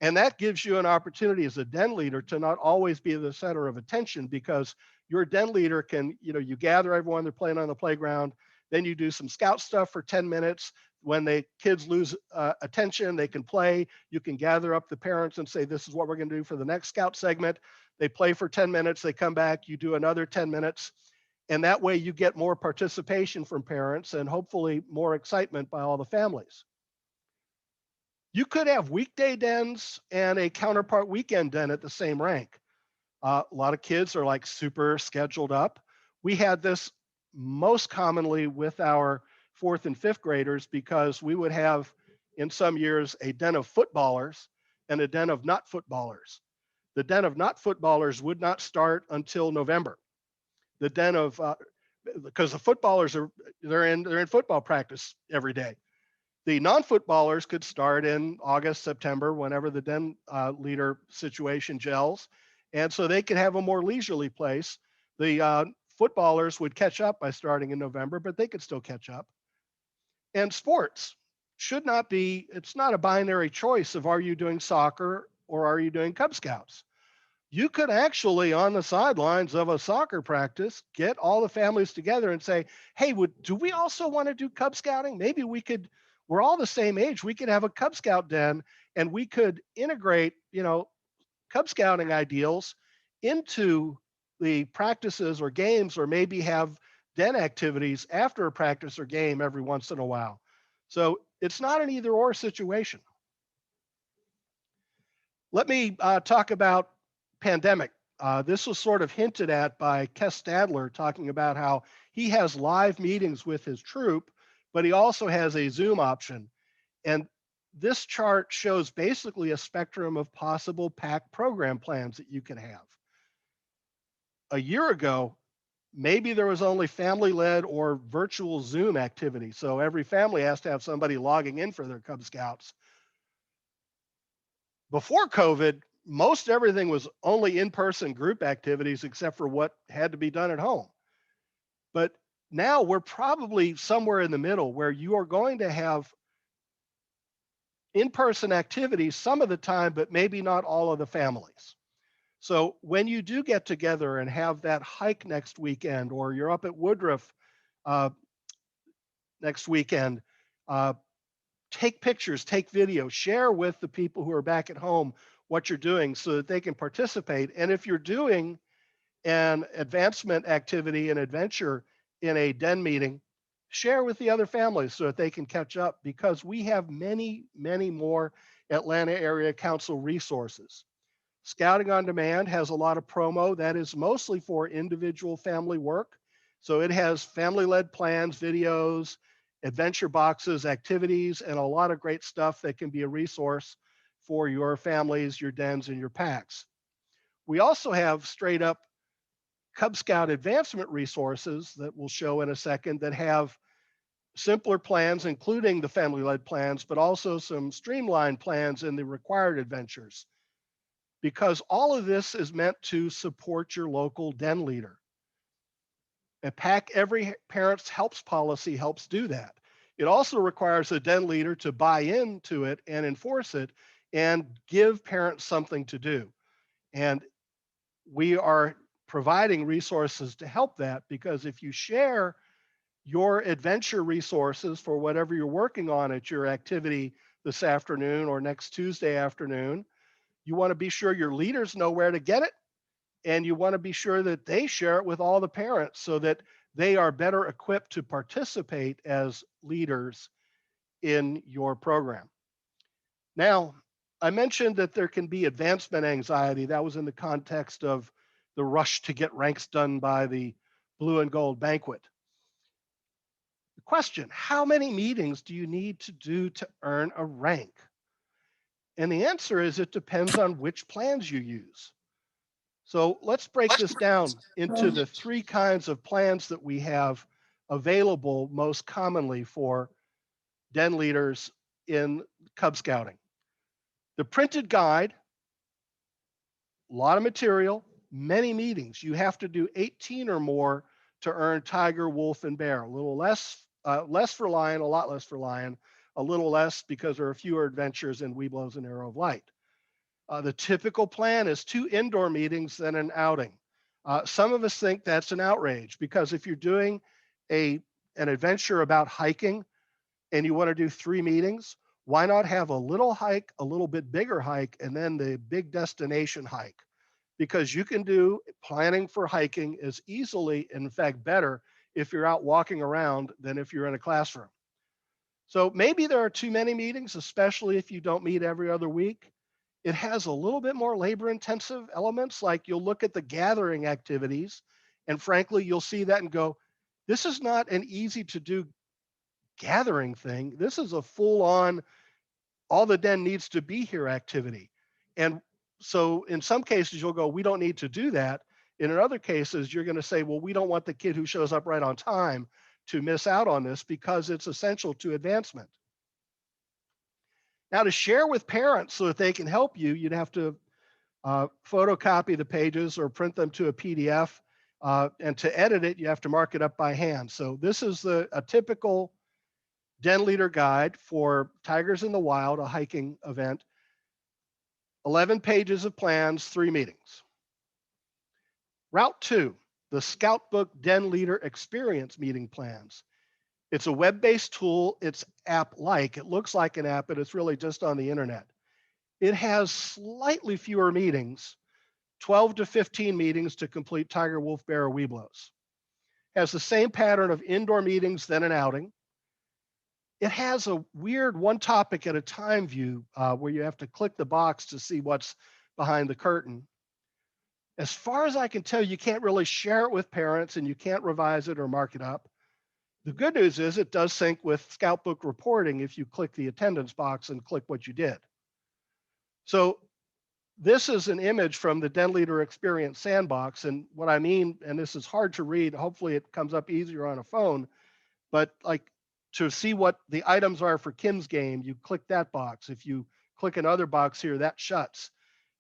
And that gives you an opportunity as a den leader to not always be the center of attention, because your den leader can, you gather everyone, they're playing on the playground, then you do some scout stuff for 10 minutes. When the kids lose attention, they can play. You can gather up the parents and say, this is what we're going to do for the next scout segment. They play for 10 minutes, they come back, you do another 10 minutes. And that way you get more participation from parents and hopefully more excitement by all the families. You could have weekday dens and a counterpart weekend den at the same rank. A lot of kids are like super scheduled up. We had this most commonly with our fourth and fifth graders because we would have in some years a den of footballers and a den of not footballers. The den of not footballers would not start until November. The den of because the footballers are they're in football practice every day. The non-footballers could start in August, September, whenever the den leader situation gels, and so they could have a more leisurely place. The footballers would catch up by starting in November, but they could still catch up. And sports should not be. It's not a binary choice of are you doing soccer or are you doing Cub Scouts. You could actually, on the sidelines of a soccer practice, get all the families together and say, hey, do we also want to do Cub Scouting? Maybe we're all the same age. We could have a Cub Scout den and we could integrate, Cub Scouting ideals into the practices or games, or maybe have den activities after a practice or game every once in a while. So it's not an either or situation. Let me talk about pandemic. This was sort of hinted at by Kes Stadler talking about how he has live meetings with his troop, but he also has a Zoom option. And this chart shows basically a spectrum of possible PAC program plans that you can have. A year ago, maybe there was only family-led or virtual Zoom activity. So every family has to have somebody logging in for their Cub Scouts. Before COVID, most everything was only in-person group activities except for what had to be done at home. But now we're probably somewhere in the middle where you are going to have in-person activities some of the time, but maybe not all of the families. So when you do get together and have that hike next weekend, or you're up at Woodruff next weekend, take pictures, take video, share with the people who are back at home what you're doing so that they can participate. And if you're doing an advancement activity, an adventure in a den meeting, share with the other families so that they can catch up, because we have many, many more Atlanta Area Council resources. Scouting on Demand has a lot of promo that is mostly for individual family work. So it has family-led plans, videos, adventure boxes, activities, and a lot of great stuff that can be a resource for your families, your dens, and your packs. We also have straight up Cub Scout advancement resources that we'll show in a second that have simpler plans, including the family-led plans, but also some streamlined plans in the required adventures, because all of this is meant to support your local den leader. A PAC Every Parent's Helps policy helps do that. It also requires a den leader to buy into it and enforce it and give parents something to do. And we are providing resources to help that, because if you share your adventure resources for whatever you're working on at your activity this afternoon or next Tuesday afternoon, you want to be sure your leaders know where to get it, and you want to be sure that they share it with all the parents so that they are better equipped to participate as leaders in your program. Now, I mentioned that there can be advancement anxiety. That was in the context of the rush to get ranks done by the blue and gold banquet. The question, how many meetings do you need to do to earn a rank? And the answer is it depends on which plans you use. So let's break this down into the three kinds of plans that we have available most commonly for den leaders in Cub Scouting. The printed guide, a lot of material, many meetings. You have to do 18 or more to earn tiger, wolf, and bear. A little less for lion, a lot less for lion, a little less because there are fewer adventures in Weeblos and Arrow of Light. The typical plan is 2 indoor meetings and an outing. Some of us think that's an outrage, because if you're doing an adventure about hiking and you want to do 3 meetings, why not have a little hike, a little bit bigger hike, and then the big destination hike? Because you can do planning for hiking as easily, in fact, better if you're out walking around than if you're in a classroom. So maybe there are too many meetings, especially if you don't meet every other week. It has a little bit more labor intensive elements, like you'll look at the gathering activities And frankly, you'll see that and go, this is not an easy to do gathering thing. This is a full on, all the den needs to be here activity. And so in some cases, you'll go, we don't need to do that. And in other cases, you're going to say, well, we don't want the kid who shows up right on time to miss out on this because it's essential to advancement. Now, to share with parents so that they can help you, you'd have to photocopy the pages or print them to a PDF. And to edit it, you have to mark it up by hand. So this is a typical den leader guide for Tigers in the Wild, a hiking event. 11 pages of plans, 3 meetings. Route 2, the Scout Book Den Leader Experience meeting plans. It's a web-based tool. It's app-like. It looks like an app, but it's really just on the internet. It has slightly fewer meetings, 12 to 15 meetings to complete Tiger, Wolf, Bear, or Webelos. Has the same pattern of indoor meetings, then an outing. It has a weird one topic at a time view where you have to click the box to see what's behind the curtain. As far as I can tell, you can't really share it with parents and you can't revise it or mark it up. The good news is it does sync with Scout Book reporting if you click the attendance box and click what you did. So this is an image from the Den Leader Experience Sandbox. And what I mean, and this is hard to read, hopefully it comes up easier on a phone, but like to see what the items are for Kim's game, you click that box. If you click another box here, that shuts.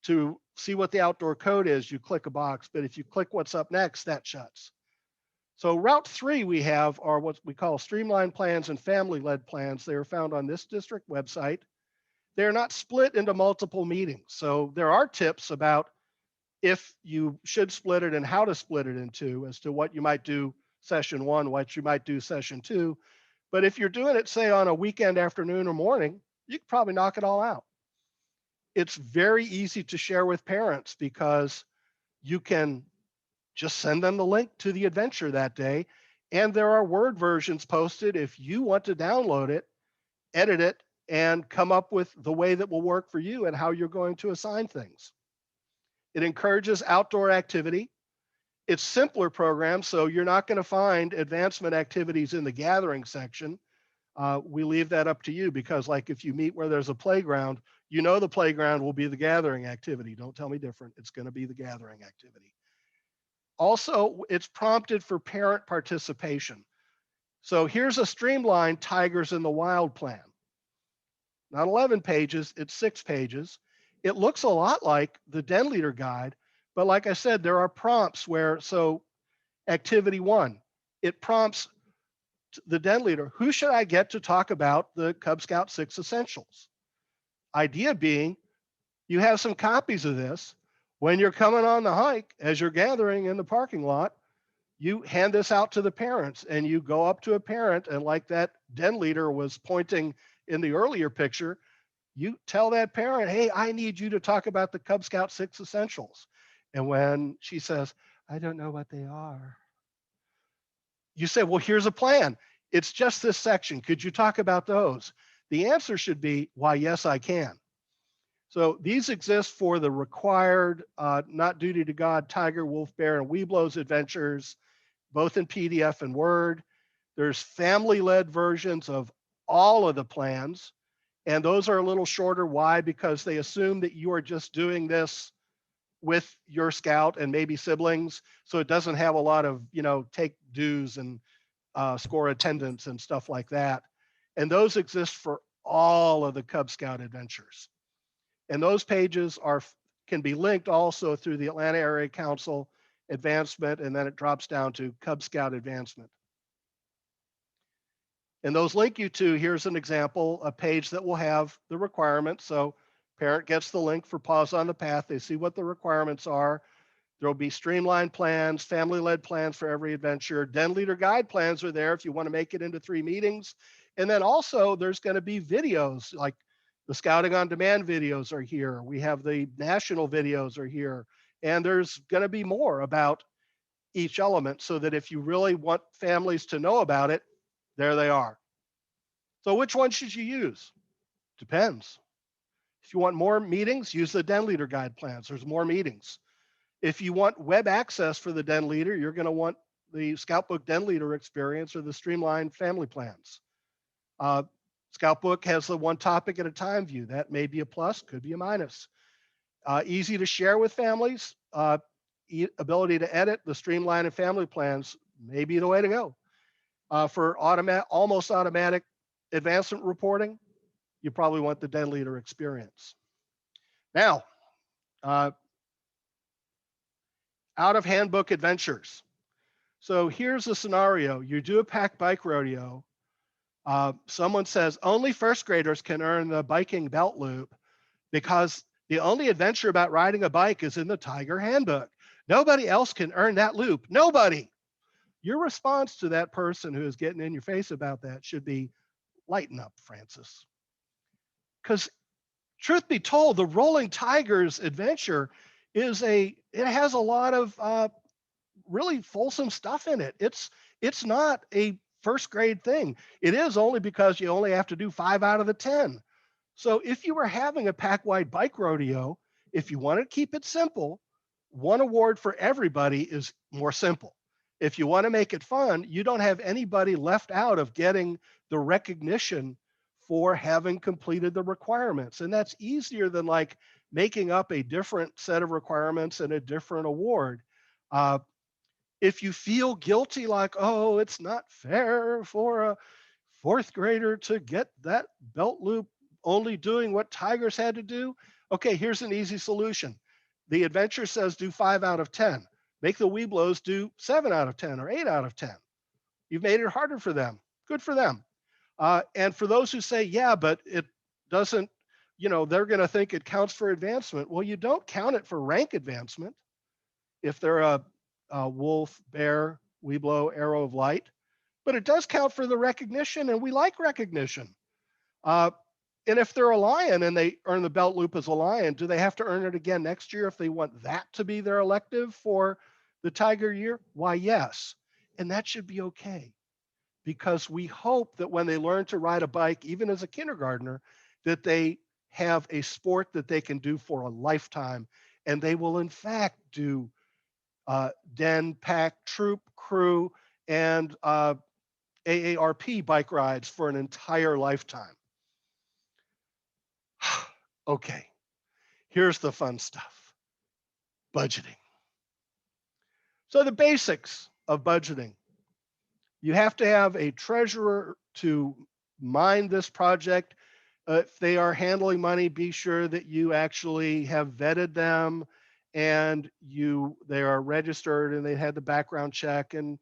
To see what the outdoor code is, you click a box, but if you click what's up next, that shuts. So route 3 we have are what we call Streamline plans and family-led plans. They are found on this district website. They're not split into multiple meetings. So there are tips about if you should split it and how to split it into as to what you might do session 1, what you might do session 2. But if you're doing it, say, on a weekend afternoon or morning, you can probably knock it all out. It's very easy to share with parents because you can just send them the link to the adventure that day. And there are Word versions posted if you want to download it, edit it, and come up with the way that will work for you and how you're going to assign things. It encourages outdoor activity. It's simpler program, so you're not going to find advancement activities in the gathering section. We leave that up to you because, like, if you meet where there's a playground, you know the playground will be the gathering activity. Don't tell me different. It's going to be the gathering activity. Also, it's prompted for parent participation. So here's a streamlined Tigers in the Wild plan. Not 11 pages, it's 6 pages. It looks a lot like the Den Leader Guide, but like I said, there are prompts where, so activity 1, it prompts the Den Leader, who should I get to talk about the Cub Scout Six Essentials? Idea being, you have some copies of this. When you're coming on the hike, as you're gathering in the parking lot, you hand this out to the parents and you go up to a parent, and like that Den Leader was pointing in the earlier picture, you tell that parent, hey, I need you to talk about the Cub Scout Six Essentials. And when she says, I don't know what they are, you say, well, here's a plan. It's just this section. Could you talk about those? The answer should be, why, yes, I can. So these exist for the required Not Duty to God, Tiger, Wolf, Bear, and Webelos adventures, both in PDF and Word. There's family-led versions of all of the plans, and those are a little shorter. Why? Because they assume that you are just doing this with your scout and maybe siblings, so it doesn't have a lot of, take dues and score attendance and stuff like that. And those exist for all of the Cub Scout adventures. And those pages can be linked also through the Atlanta Area Council advancement, and then it drops down to Cub Scout advancement. And those link you to, here's an example, a page that will have the requirements. So parent gets the link for Pause on the Path. They see what the requirements are. There'll be streamlined plans, family-led plans for every adventure. Den Leader Guide plans are there if you want to make it into 3 meetings. And then also there's going to be videos, like the Scouting on Demand videos are here. We have the national videos are here. And there's going to be more about each element so that if you really want families to know about it, there they are. So which one should you use? Depends. If you want more meetings, use the Den Leader Guide plans. There's more meetings. If you want web access for the Den Leader, you're going to want the Scoutbook Den Leader experience or the Streamline family plans. Scoutbook has the one topic at a time view. That may be a plus, could be a minus. Easy to share with families, ability to edit the Streamline and family plans may be the way to go. For almost automatic advancement reporting, you probably want the Den Leader experience. Now, out of handbook adventures. So here's a scenario. You do a pack bike rodeo. Someone says only first graders can earn the biking belt loop because the only adventure about riding a bike is in the Tiger handbook. Nobody else can earn that loop. Nobody. Your response to that person who is getting in your face about that should be, lighten up, Francis. Because truth be told, the Rolling Tigers adventure it has a lot of really fulsome stuff in it. It's not a first grade thing. It is only because you only have to do 5 out of the 10. So if you were having a pack-wide bike rodeo, if you want to keep it simple, one award for everybody is more simple. If you want to make it fun, you don't have anybody left out of getting the recognition for having completed the requirements. And that's easier than like making up a different set of requirements and a different award. If you feel guilty, like, oh, it's not fair for a fourth grader to get that belt loop only doing what Tigers had to do, okay, here's an easy solution. The adventure says do 5 out of 10. Make the Weeblos do 7 out of 10 or 8 out of 10. You've made it harder for them. Good for them. And for those who say, yeah, but it doesn't, they're going to think it counts for advancement. Well, you don't count it for rank advancement. If they're a wolf, bear, Weeblo, arrow of light, but it does count for the recognition, and we like recognition. And if they're a lion and they earn the belt loop as a lion, do they have to earn it again next year if they want that to be their elective for the Tiger year? Why, yes. And that should be okay, because we hope that when they learn to ride a bike, even as a kindergartner, that they have a sport that they can do for a lifetime, and they will in fact do den, pack, troop, crew, and AARP bike rides for an entire lifetime. Okay, here's the fun stuff. Budgeting. So the basics of budgeting. You have to have a treasurer to mind this project. If they are handling money, be sure that you actually have vetted them and they are registered and they had the background check, and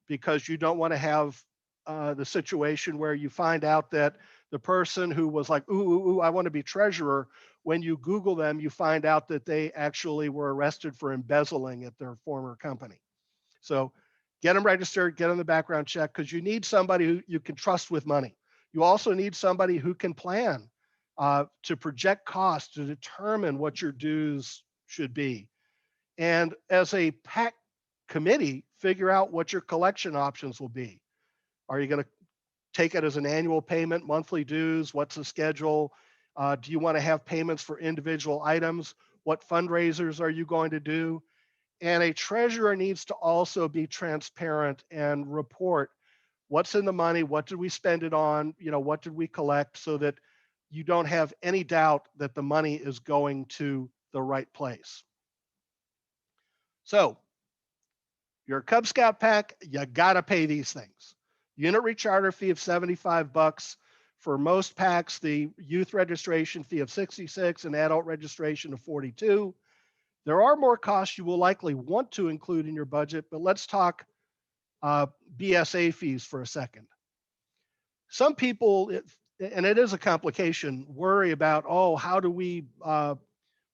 because you don't want to have the situation where you find out that the person who was like, ooh, I want to be treasurer, when you Google them, you find out that they actually were arrested for embezzling at their former company. So get them registered, get them the background check, because you need somebody who you can trust with money. You also need somebody who can plan to project costs, to determine what your dues should be. And as a PAC committee, figure out what your collection options will be. Are you going to take it as an annual payment, monthly dues? What's the schedule? Do you want to have payments for individual items? What fundraisers are you going to do? And a treasurer needs to also be transparent and report what's in the money, what did we spend it on, what did we collect, so that you don't have any doubt that the money is going to the right place. So you're a Cub Scout pack, you gotta pay these things. Unit recharter fee of $75. For most packs, the youth registration fee of $66 and adult registration of $42. There are more costs you will likely want to include in your budget, but let's talk Bsa fees for a second. Some people, and it is a complication, worry about, how do we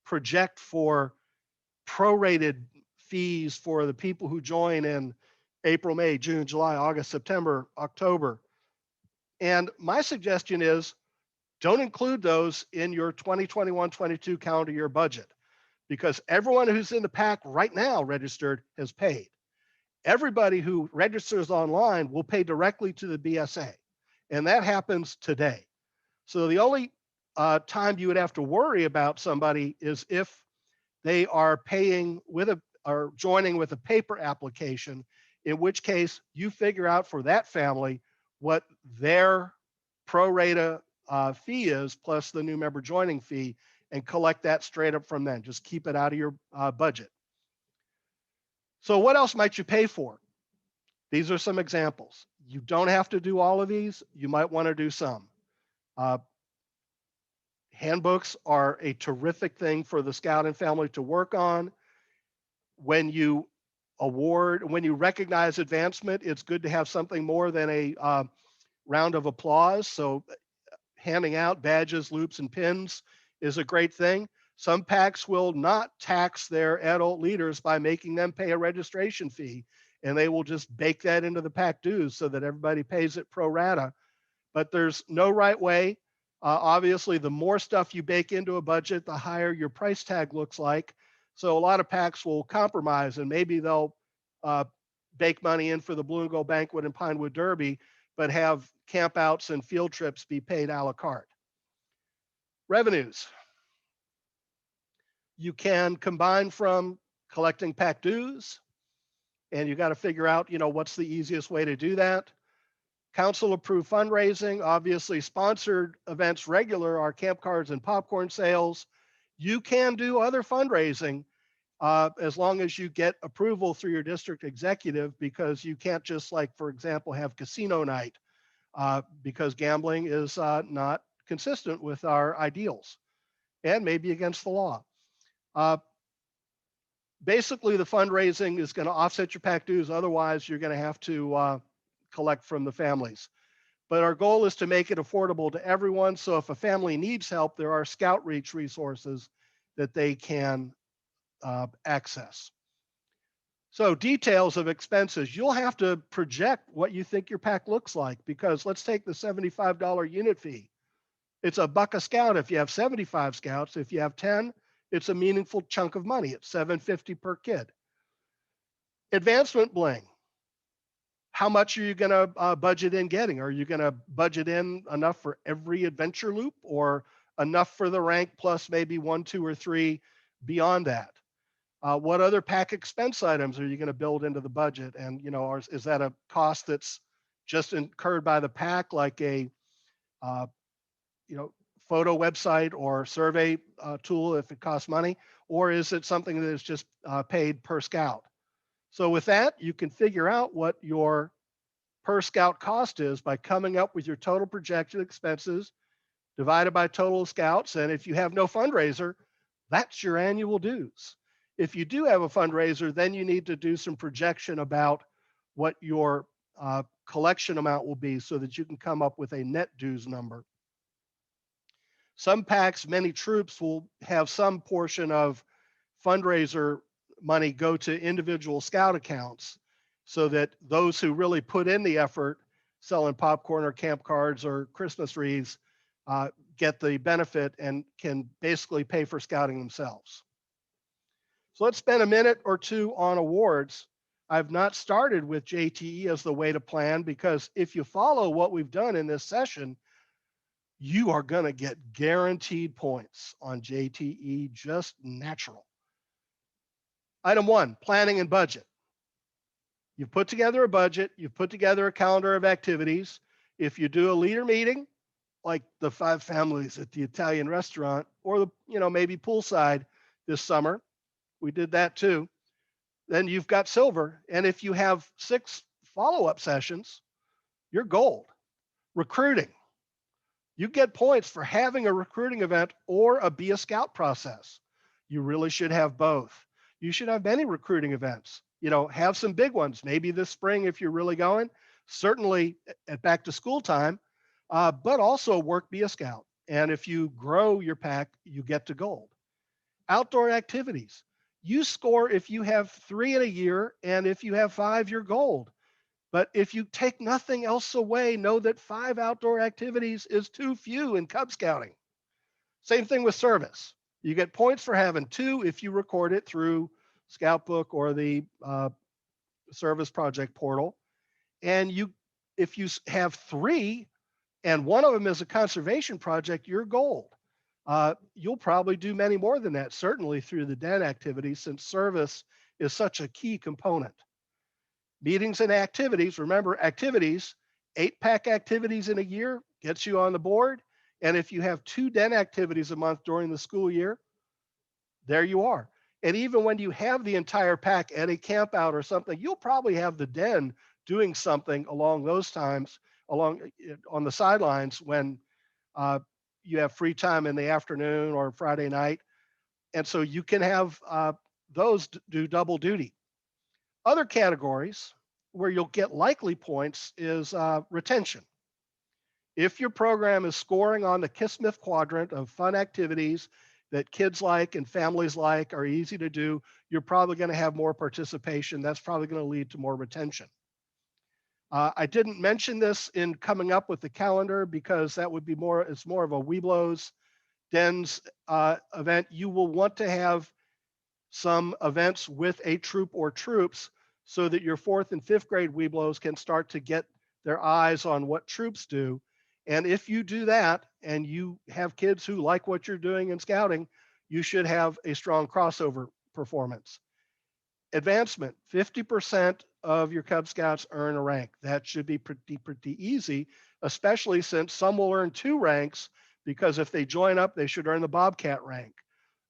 project for prorated fees for the people who join in April, May, June, July, August, September, October. And my suggestion is don't include those in your 2021-22 calendar year budget, because everyone who's in the pack right now registered has paid. Everybody who registers online will pay directly to the BSA, and that happens today. So the only time you would have to worry about somebody is if they are paying with or joining with a paper application, in which case you figure out for that family what their pro rata fee is plus the new member joining fee and collect that straight up from them. Just keep it out of your budget. So what else might you pay for? These are some examples. You don't have to do all of these. You might want to do some. Uh, Handbooks are a terrific thing for the scout and family to work on. When you recognize advancement, it's good to have something more than a round of applause. So handing out badges, loops, and pins is a great thing. Some PACs will not tax their adult leaders by making them pay a registration fee, and they will just bake that into the PAC dues so that everybody pays it pro rata. But there's no right way. Obviously, the more stuff you bake into a budget, the higher your price tag looks like. So a lot of PACs will compromise, and maybe they'll bake money in for the Blue and Gold Banquet and Pinewood Derby, but have campouts and field trips be paid a la carte. Revenues. You can combine from collecting PAC dues, and you got to figure out, what's the easiest way to do that. Council approved fundraising, obviously sponsored events regular are camp cards and popcorn sales. You can do other fundraising as long as you get approval through your district executive, because you can't just, like, for example, have casino night because gambling is not consistent with our ideals and maybe against the law. Basically, the fundraising is going to offset your PAC dues. Otherwise, you're going to have to collect from the families. But our goal is to make it affordable to everyone. So if a family needs help, there are Scout Reach resources that they can access. So details of expenses, you'll have to project what you think your PAC looks like, because let's take the $75 unit fee. It's $1 a scout if you have 75 scouts. If you have 10, it's a meaningful chunk of money. It's $750 per kid. Advancement bling. How much are you going to budget in getting? Are you going to budget in enough for every adventure loop, or enough for the rank plus maybe 1, 2, or 3 beyond that? What other PAC expense items are you going to build into the budget? And, is that a cost that's just incurred by the PAC, like a, photo website or survey tool if it costs money? Or is it something that is just paid per scout? So with that, you can figure out what your per scout cost is by coming up with your total projected expenses divided by total scouts. And if you have no fundraiser, that's your annual dues. If you do have a fundraiser, then you need to do some projection about what your collection amount will be so that you can come up with a net dues number. Some PACs, many troops, will have some portion of fundraiser money go to individual scout accounts, so that those who really put in the effort selling popcorn or camp cards or Christmas wreaths get the benefit and can basically pay for scouting themselves. So let's spend a minute or two on awards. I've not started with JTE as the way to plan, because if you follow what we've done in this session, you are going to get guaranteed points on JTE, just natural. Item 1, planning and budget. You've put together a budget, you've put together a calendar of activities. If you do a leader meeting, like the 5 families at the Italian restaurant, or the, maybe poolside this summer, we did that too, then you've got silver. And if you have 6 follow-up sessions, you're gold. Recruiting. You get points for having a recruiting event or a Be a Scout process. You really should have both. You should have many recruiting events. Have some big ones, maybe this spring if you're really going, certainly at back to school time, but also work Be a Scout. And if you grow your PAC, you get to gold. Outdoor activities. You score if you have 3 in a year, and if you have 5, you're gold. But if you take nothing else away, know that 5 outdoor activities is too few in Cub Scouting. Same thing with service. You get points for having 2 if you record it through Scout Book or the Service Project portal. And if you have 3 and one of them is a conservation project, you're gold. you'll probably do many more than that, certainly through the den activities, since service is such a key component. Meetings and activities, remember activities, 8-pack activities in a year gets you on the board. And if you have 2 den activities a month during the school year, there you are. And even when you have the entire pack at a camp out or something, you'll probably have the den doing something along those times, along on the sidelines when you have free time in the afternoon or Friday night. And so you can have those do double duty. Other categories where you'll get likely points is retention. If your program is scoring on the Kismith quadrant of fun activities that kids like and families like, are easy to do, you're probably going to have more participation. That's probably going to lead to more retention. I didn't mention this in coming up with the calendar because that would be more, it's more of a Webelos Dens event. You will want to have some events with a troop or troops so that your 4th and 5th grade Webelos can start to get their eyes on what troops do. And if you do that and you have kids who like what you're doing in scouting, you should have a strong crossover performance. Advancement, 50% of your Cub Scouts earn a rank. That should be pretty easy, especially since some will earn 2 ranks because if they join up, they should earn the Bobcat rank.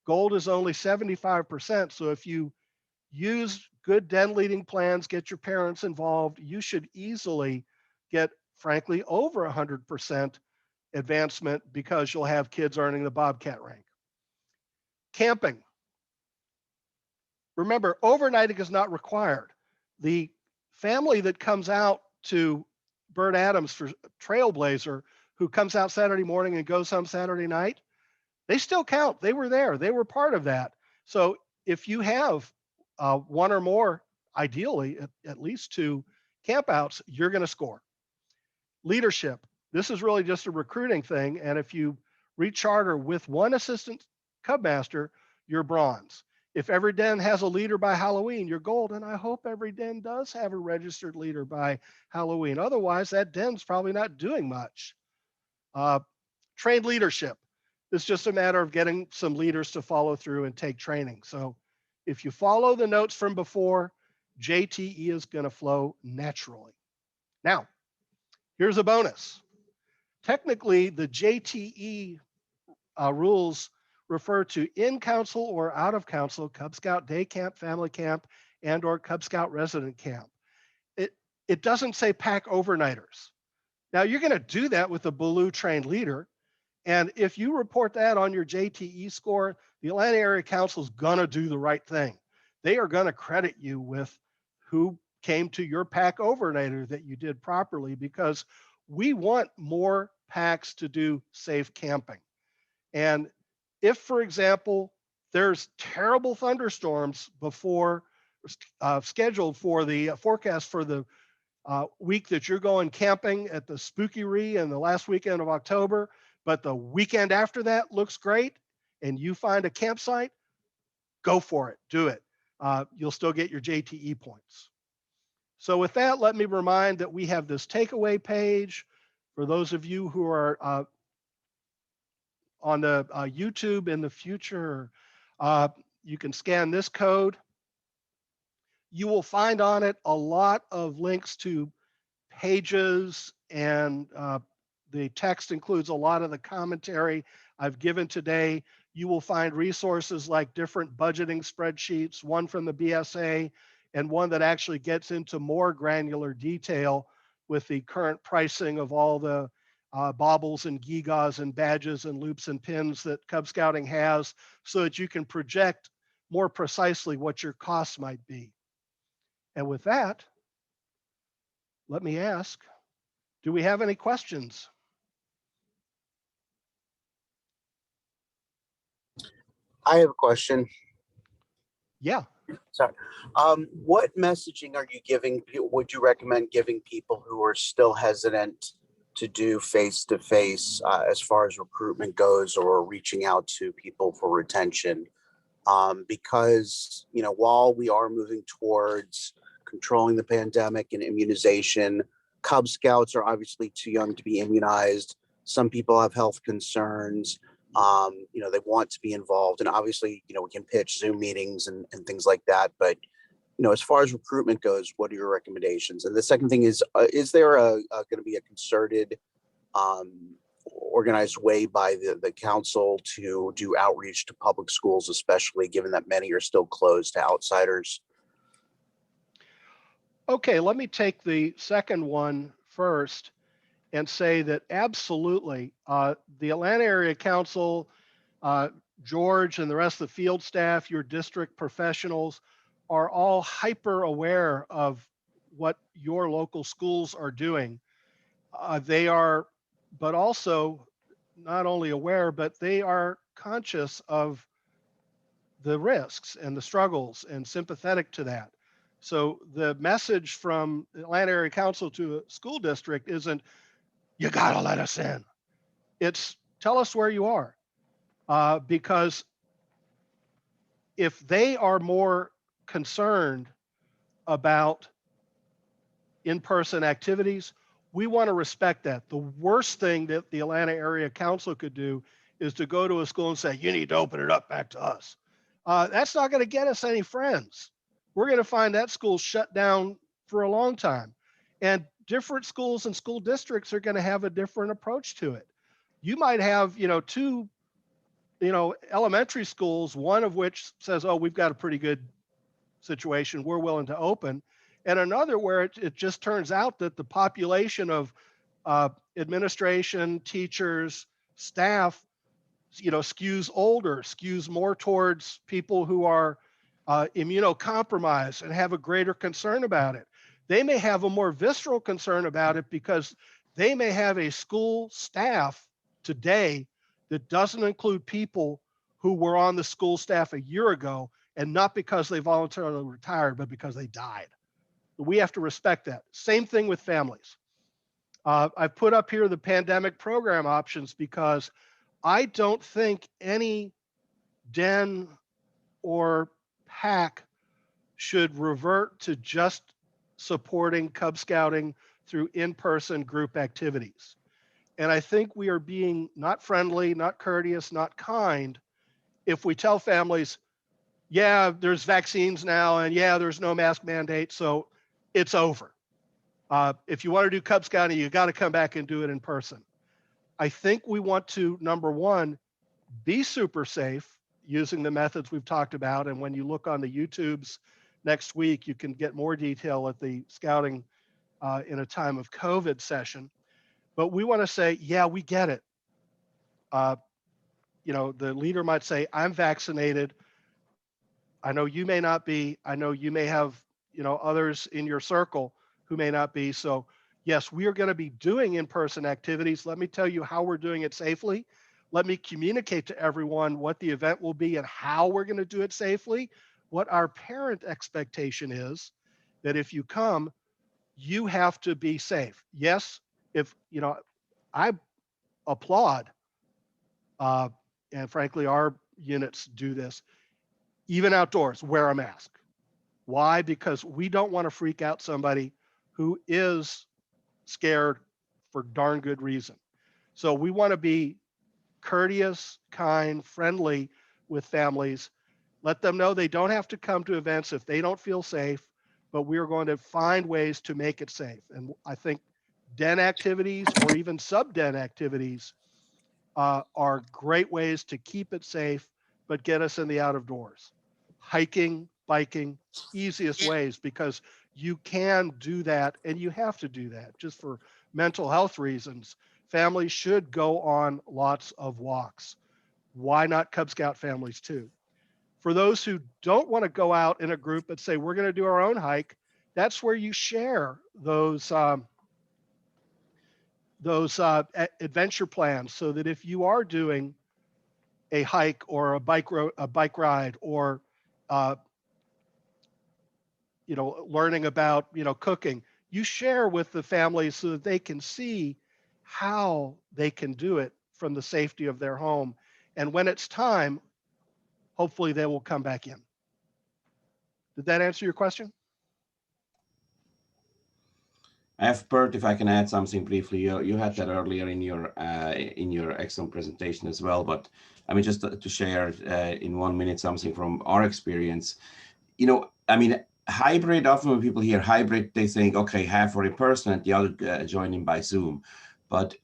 Gold is only 75%. So if you use good den leading plans, get your parents involved, you should easily get, frankly, over 100% advancement because you'll have kids earning the Bobcat rank. Camping. Remember, overnighting is not required. The family that comes out to Bert Adams for Trailblazer, who comes out Saturday morning and goes home Saturday night, they still count. They were there. They were part of that. So if you have 1 or more, ideally, at least 2 campouts, you're going to score. Leadership. This is really just a recruiting thing. And if you recharter with 1 assistant Cub Master, you're bronze. If every den has a leader by Halloween, you're gold. And I hope every den does have a registered leader by Halloween. Otherwise, that den's probably not doing much. Trained leadership. It's just a matter of getting some leaders to follow through and take training. So if you follow the notes from before, JTE is going to flow naturally. Now, here's a bonus. Technically, the JTE rules refer to in-council or out-of-council Cub Scout day camp, family camp, and or Cub Scout resident camp. It doesn't say pack overnighters. Now, you're going to do that with a Baloo trained leader. And if you report that on your JTE score, the Atlanta Area Council is going to do the right thing. They are going to credit you with who came to your pack overnighter that you did properly, because we want more packs to do safe camping. And if, for example, there's terrible thunderstorms before scheduled for the forecast for the week that you're going camping at the Spooky-Ree and the last weekend of October, but the weekend after that looks great and you find a campsite, go for it, do it. You'll still get your JTE points. So with that, let me remind that we have this takeaway page for those of you who are on the YouTube in the future. You can scan this code. You will find on it a lot of links to pages, and the text includes a lot of the commentary I've given today. You will find resources like different budgeting spreadsheets, one from the BSA and one that actually gets into more granular detail with the current pricing of all the baubles and gigas and badges and loops and pins that Cub Scouting has, so that you can project more precisely what your costs might be. And with that, let me ask, do we have any questions?
I have a question.
Yeah.
Sorry. What messaging are you giving? Would you recommend giving people who are still hesitant to do face-to-face as far as recruitment goes, or reaching out to people for retention? Because, you know, while we are moving towards controlling the pandemic and immunization, Cub Scouts are obviously too young to be immunized. Some people have health concerns. They want to be involved, and obviously, we can pitch Zoom meetings and things like that. But, as far as recruitment goes, what are your recommendations? And the second thing is there going to be a concerted, organized way by the council to do outreach to public schools, especially given that many are still closed to outsiders?
Okay, let me take the second one first and say that absolutely, the Atlanta Area Council, George and the rest of the field staff, your district professionals are all hyper aware of what your local schools are doing. They are, but also not only aware, but they are conscious of the risks and the struggles and sympathetic to that. So the message from the Atlanta Area Council to a school district isn't, you gotta let us in. It's, tell us where you are. Because if they are more concerned about in-person activities, we want to respect that. The worst thing that the Atlanta Area Council could do is to go to a school and say, you need to open it up back to us. That's not going to get us any friends. We're going to find that school shut down for a long time. And different schools and school districts are going to have a different approach to it. You might have, two, elementary schools, one of which says, oh, we've got a pretty good situation, we're willing to open, and another where it just turns out that the population of administration, teachers, staff, skews older, skews more towards people who are immunocompromised and have a greater concern about it. They may have a more visceral concern about it because they may have a school staff today that doesn't include people who were on the school staff a year ago, and not because they voluntarily retired, but because they died. We have to respect that. Same thing with families. I've put up here the pandemic program options because I don't think any den or pack should revert to just supporting Cub Scouting through in-person group activities. And I think we are being not friendly, not courteous, not kind if we tell families, yeah, there's vaccines now, and yeah, there's no mask mandate, so it's over. If you want to do Cub Scouting, you got to come back and do it in person. I think we want to, number one, be super safe using the methods we've talked about. And when you look on the YouTubes next week, you can get more detail at the Scouting in a time of COVID session. But we want to say, yeah, we get it. The leader might say, I'm vaccinated. I know you may not be. I know you may have, others in your circle who may not be. So yes, we are going to be doing in-person activities. Let me tell you how we're doing it safely. Let me communicate to everyone what the event will be and how we're going to do it safely. What our parent expectation is that if you come, you have to be safe. Yes, if, I applaud, and frankly, our units do this, even outdoors, wear a mask. Why? Because we don't want to freak out somebody who is scared for darn good reason. So we want to be courteous, kind, friendly with families. Let them know they don't have to come to events if they don't feel safe, but we are going to find ways to make it safe. And I think den activities or even sub-den activities are great ways to keep it safe, but get us in the out of doors. Hiking, biking, easiest ways, because you can do that and you have to do that just for mental health reasons. Families should go on lots of walks. Why not Cub Scout families too? For those who don't want to go out in a group but say, we're going to do our own hike, that's where you share those adventure plans, so that if you are doing a hike or a bike ride, or learning about cooking, you share with the family so that they can see how they can do it from the safety of their home. And when it's time, hopefully they will come back in. Did that answer your question?
Bert, if I can add something briefly, you had that earlier in your excellent presentation as well. But I mean, just to share in 1 minute something from our experience. I mean, hybrid. Often when people hear hybrid, they think, okay, half are in person and the other joining by Zoom. But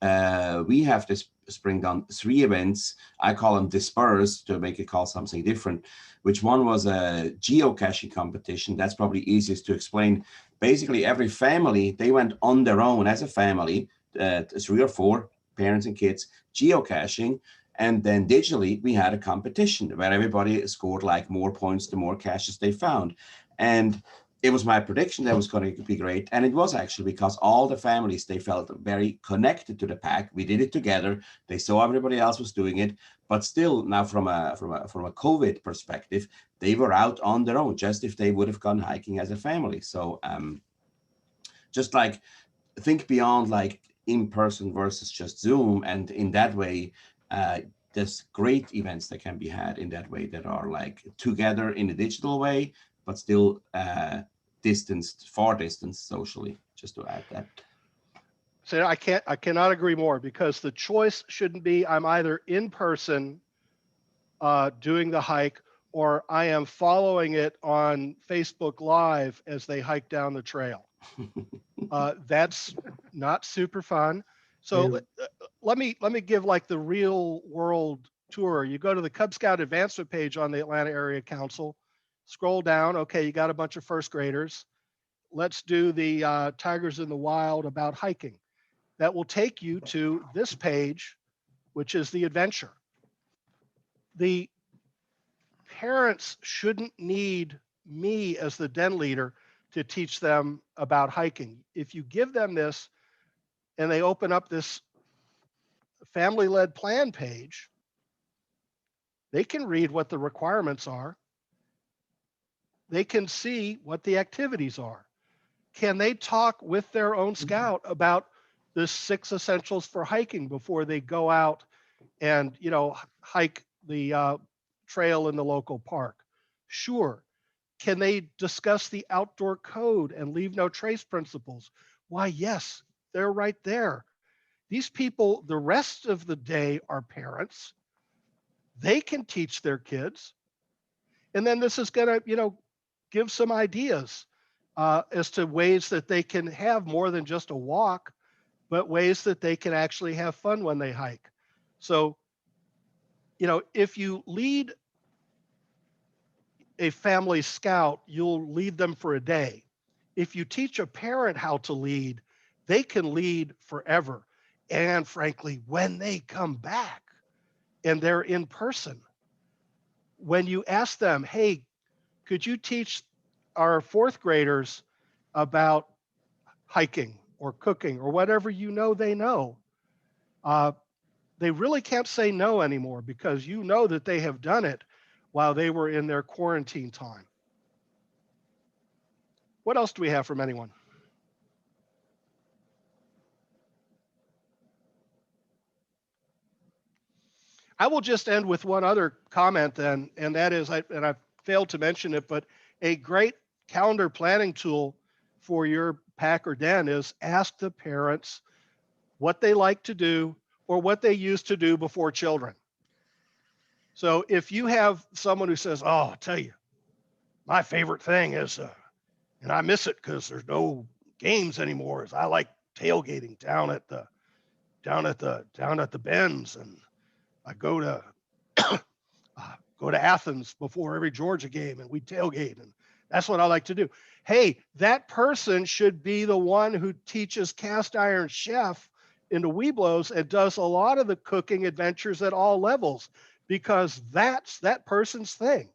we have this spring done 3 events. I call them dispersed to make it call something different. Which one was a geocaching competition. That's probably easiest to explain. Basically, every family, they went on their own as a family, 3 or 4 parents and kids, geocaching. And then digitally, we had a competition where everybody scored like more points the more caches they found. And it was my prediction that was going to be great. And it was actually because all the families, they felt very connected to the pack. We did it together. They saw everybody else was doing it. But still, now from a COVID perspective, they were out on their own, just if they would have gone hiking as a family. So just like think beyond like in person versus just Zoom. And in that way, there's great events that can be had in that way that are like together in a digital way, but still far distanced socially, just to add that.
So I cannot agree more, because the choice shouldn't be I'm either in person doing the hike, or I am following it on Facebook Live as they hike down the trail. That's not super fun. So let me give like the real world tour. You go to the Cub Scout advancement page on the Atlanta Area Council, scroll down. Okay, you got a bunch of first graders. Let's do the Tigers in the Wild about hiking. That will take you to this page, which is the adventure. The parents shouldn't need me as the den leader to teach them about hiking. If you give them this and they open up this family-led plan page, they can read what the requirements are. They can see what the activities are. Can they talk with their own scout about the 6 essentials for hiking before they go out and, hike the trail in the local park? Sure. Can they discuss the outdoor code and leave no trace principles? Why, yes, they're right there. These people, the rest of the day, are parents. They can teach their kids. And then this is going to, give some ideas as to ways that they can have more than just a walk, but ways that they can actually have fun when they hike. So, if you lead a family scout, you'll lead them for a day. If you teach a parent how to lead, they can lead forever. And frankly, when they come back and they're in person, when you ask them, hey, could you teach our 4th graders about hiking or cooking or whatever they know, they really can't say no anymore, because that they have done it while they were in their quarantine time. What else do we have from anyone? I will just end with one other comment then, and that is, I failed to mention it, but a great calendar planning tool for your pack or den is ask the parents what they like to do or what they used to do before children. So if you have someone who says, oh, I'll tell you, my favorite thing is, and I miss it because there's no games anymore, is I like tailgating down at the bends, and I go to Athens before every Georgia game, and we tailgate, and that's what I like to do. Hey, that person should be the one who teaches Cast Iron Chef in the Weeblos and does a lot of the cooking adventures at all levels, because that's that person's thing.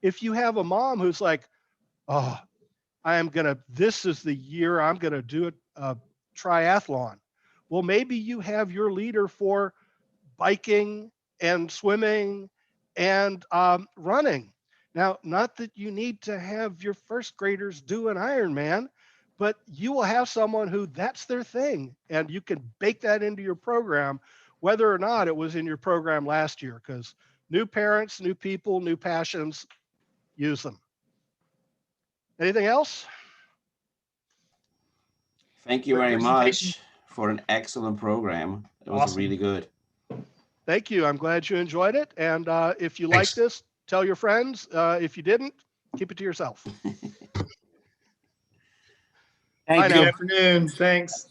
If you have a mom who's like, oh, this is the year I'm gonna do a triathlon. Well, maybe you have your leader for biking and swimming and running. Now, not that you need to have your first graders do an Ironman, but you will have someone who that's their thing, and you can bake that into your program, whether or not it was in your program last year, because new parents, new people, new passions, use them. Anything else?
Thank you
Great
very
presentation.
much for an excellent program. It was
Awesome.
really good.
Thank you. I'm glad you enjoyed it. And if you like
Thanks.
this, tell your friends. If you didn't, keep it to yourself.
Thank
Bye
Good
now.
you.
afternoon. Thanks.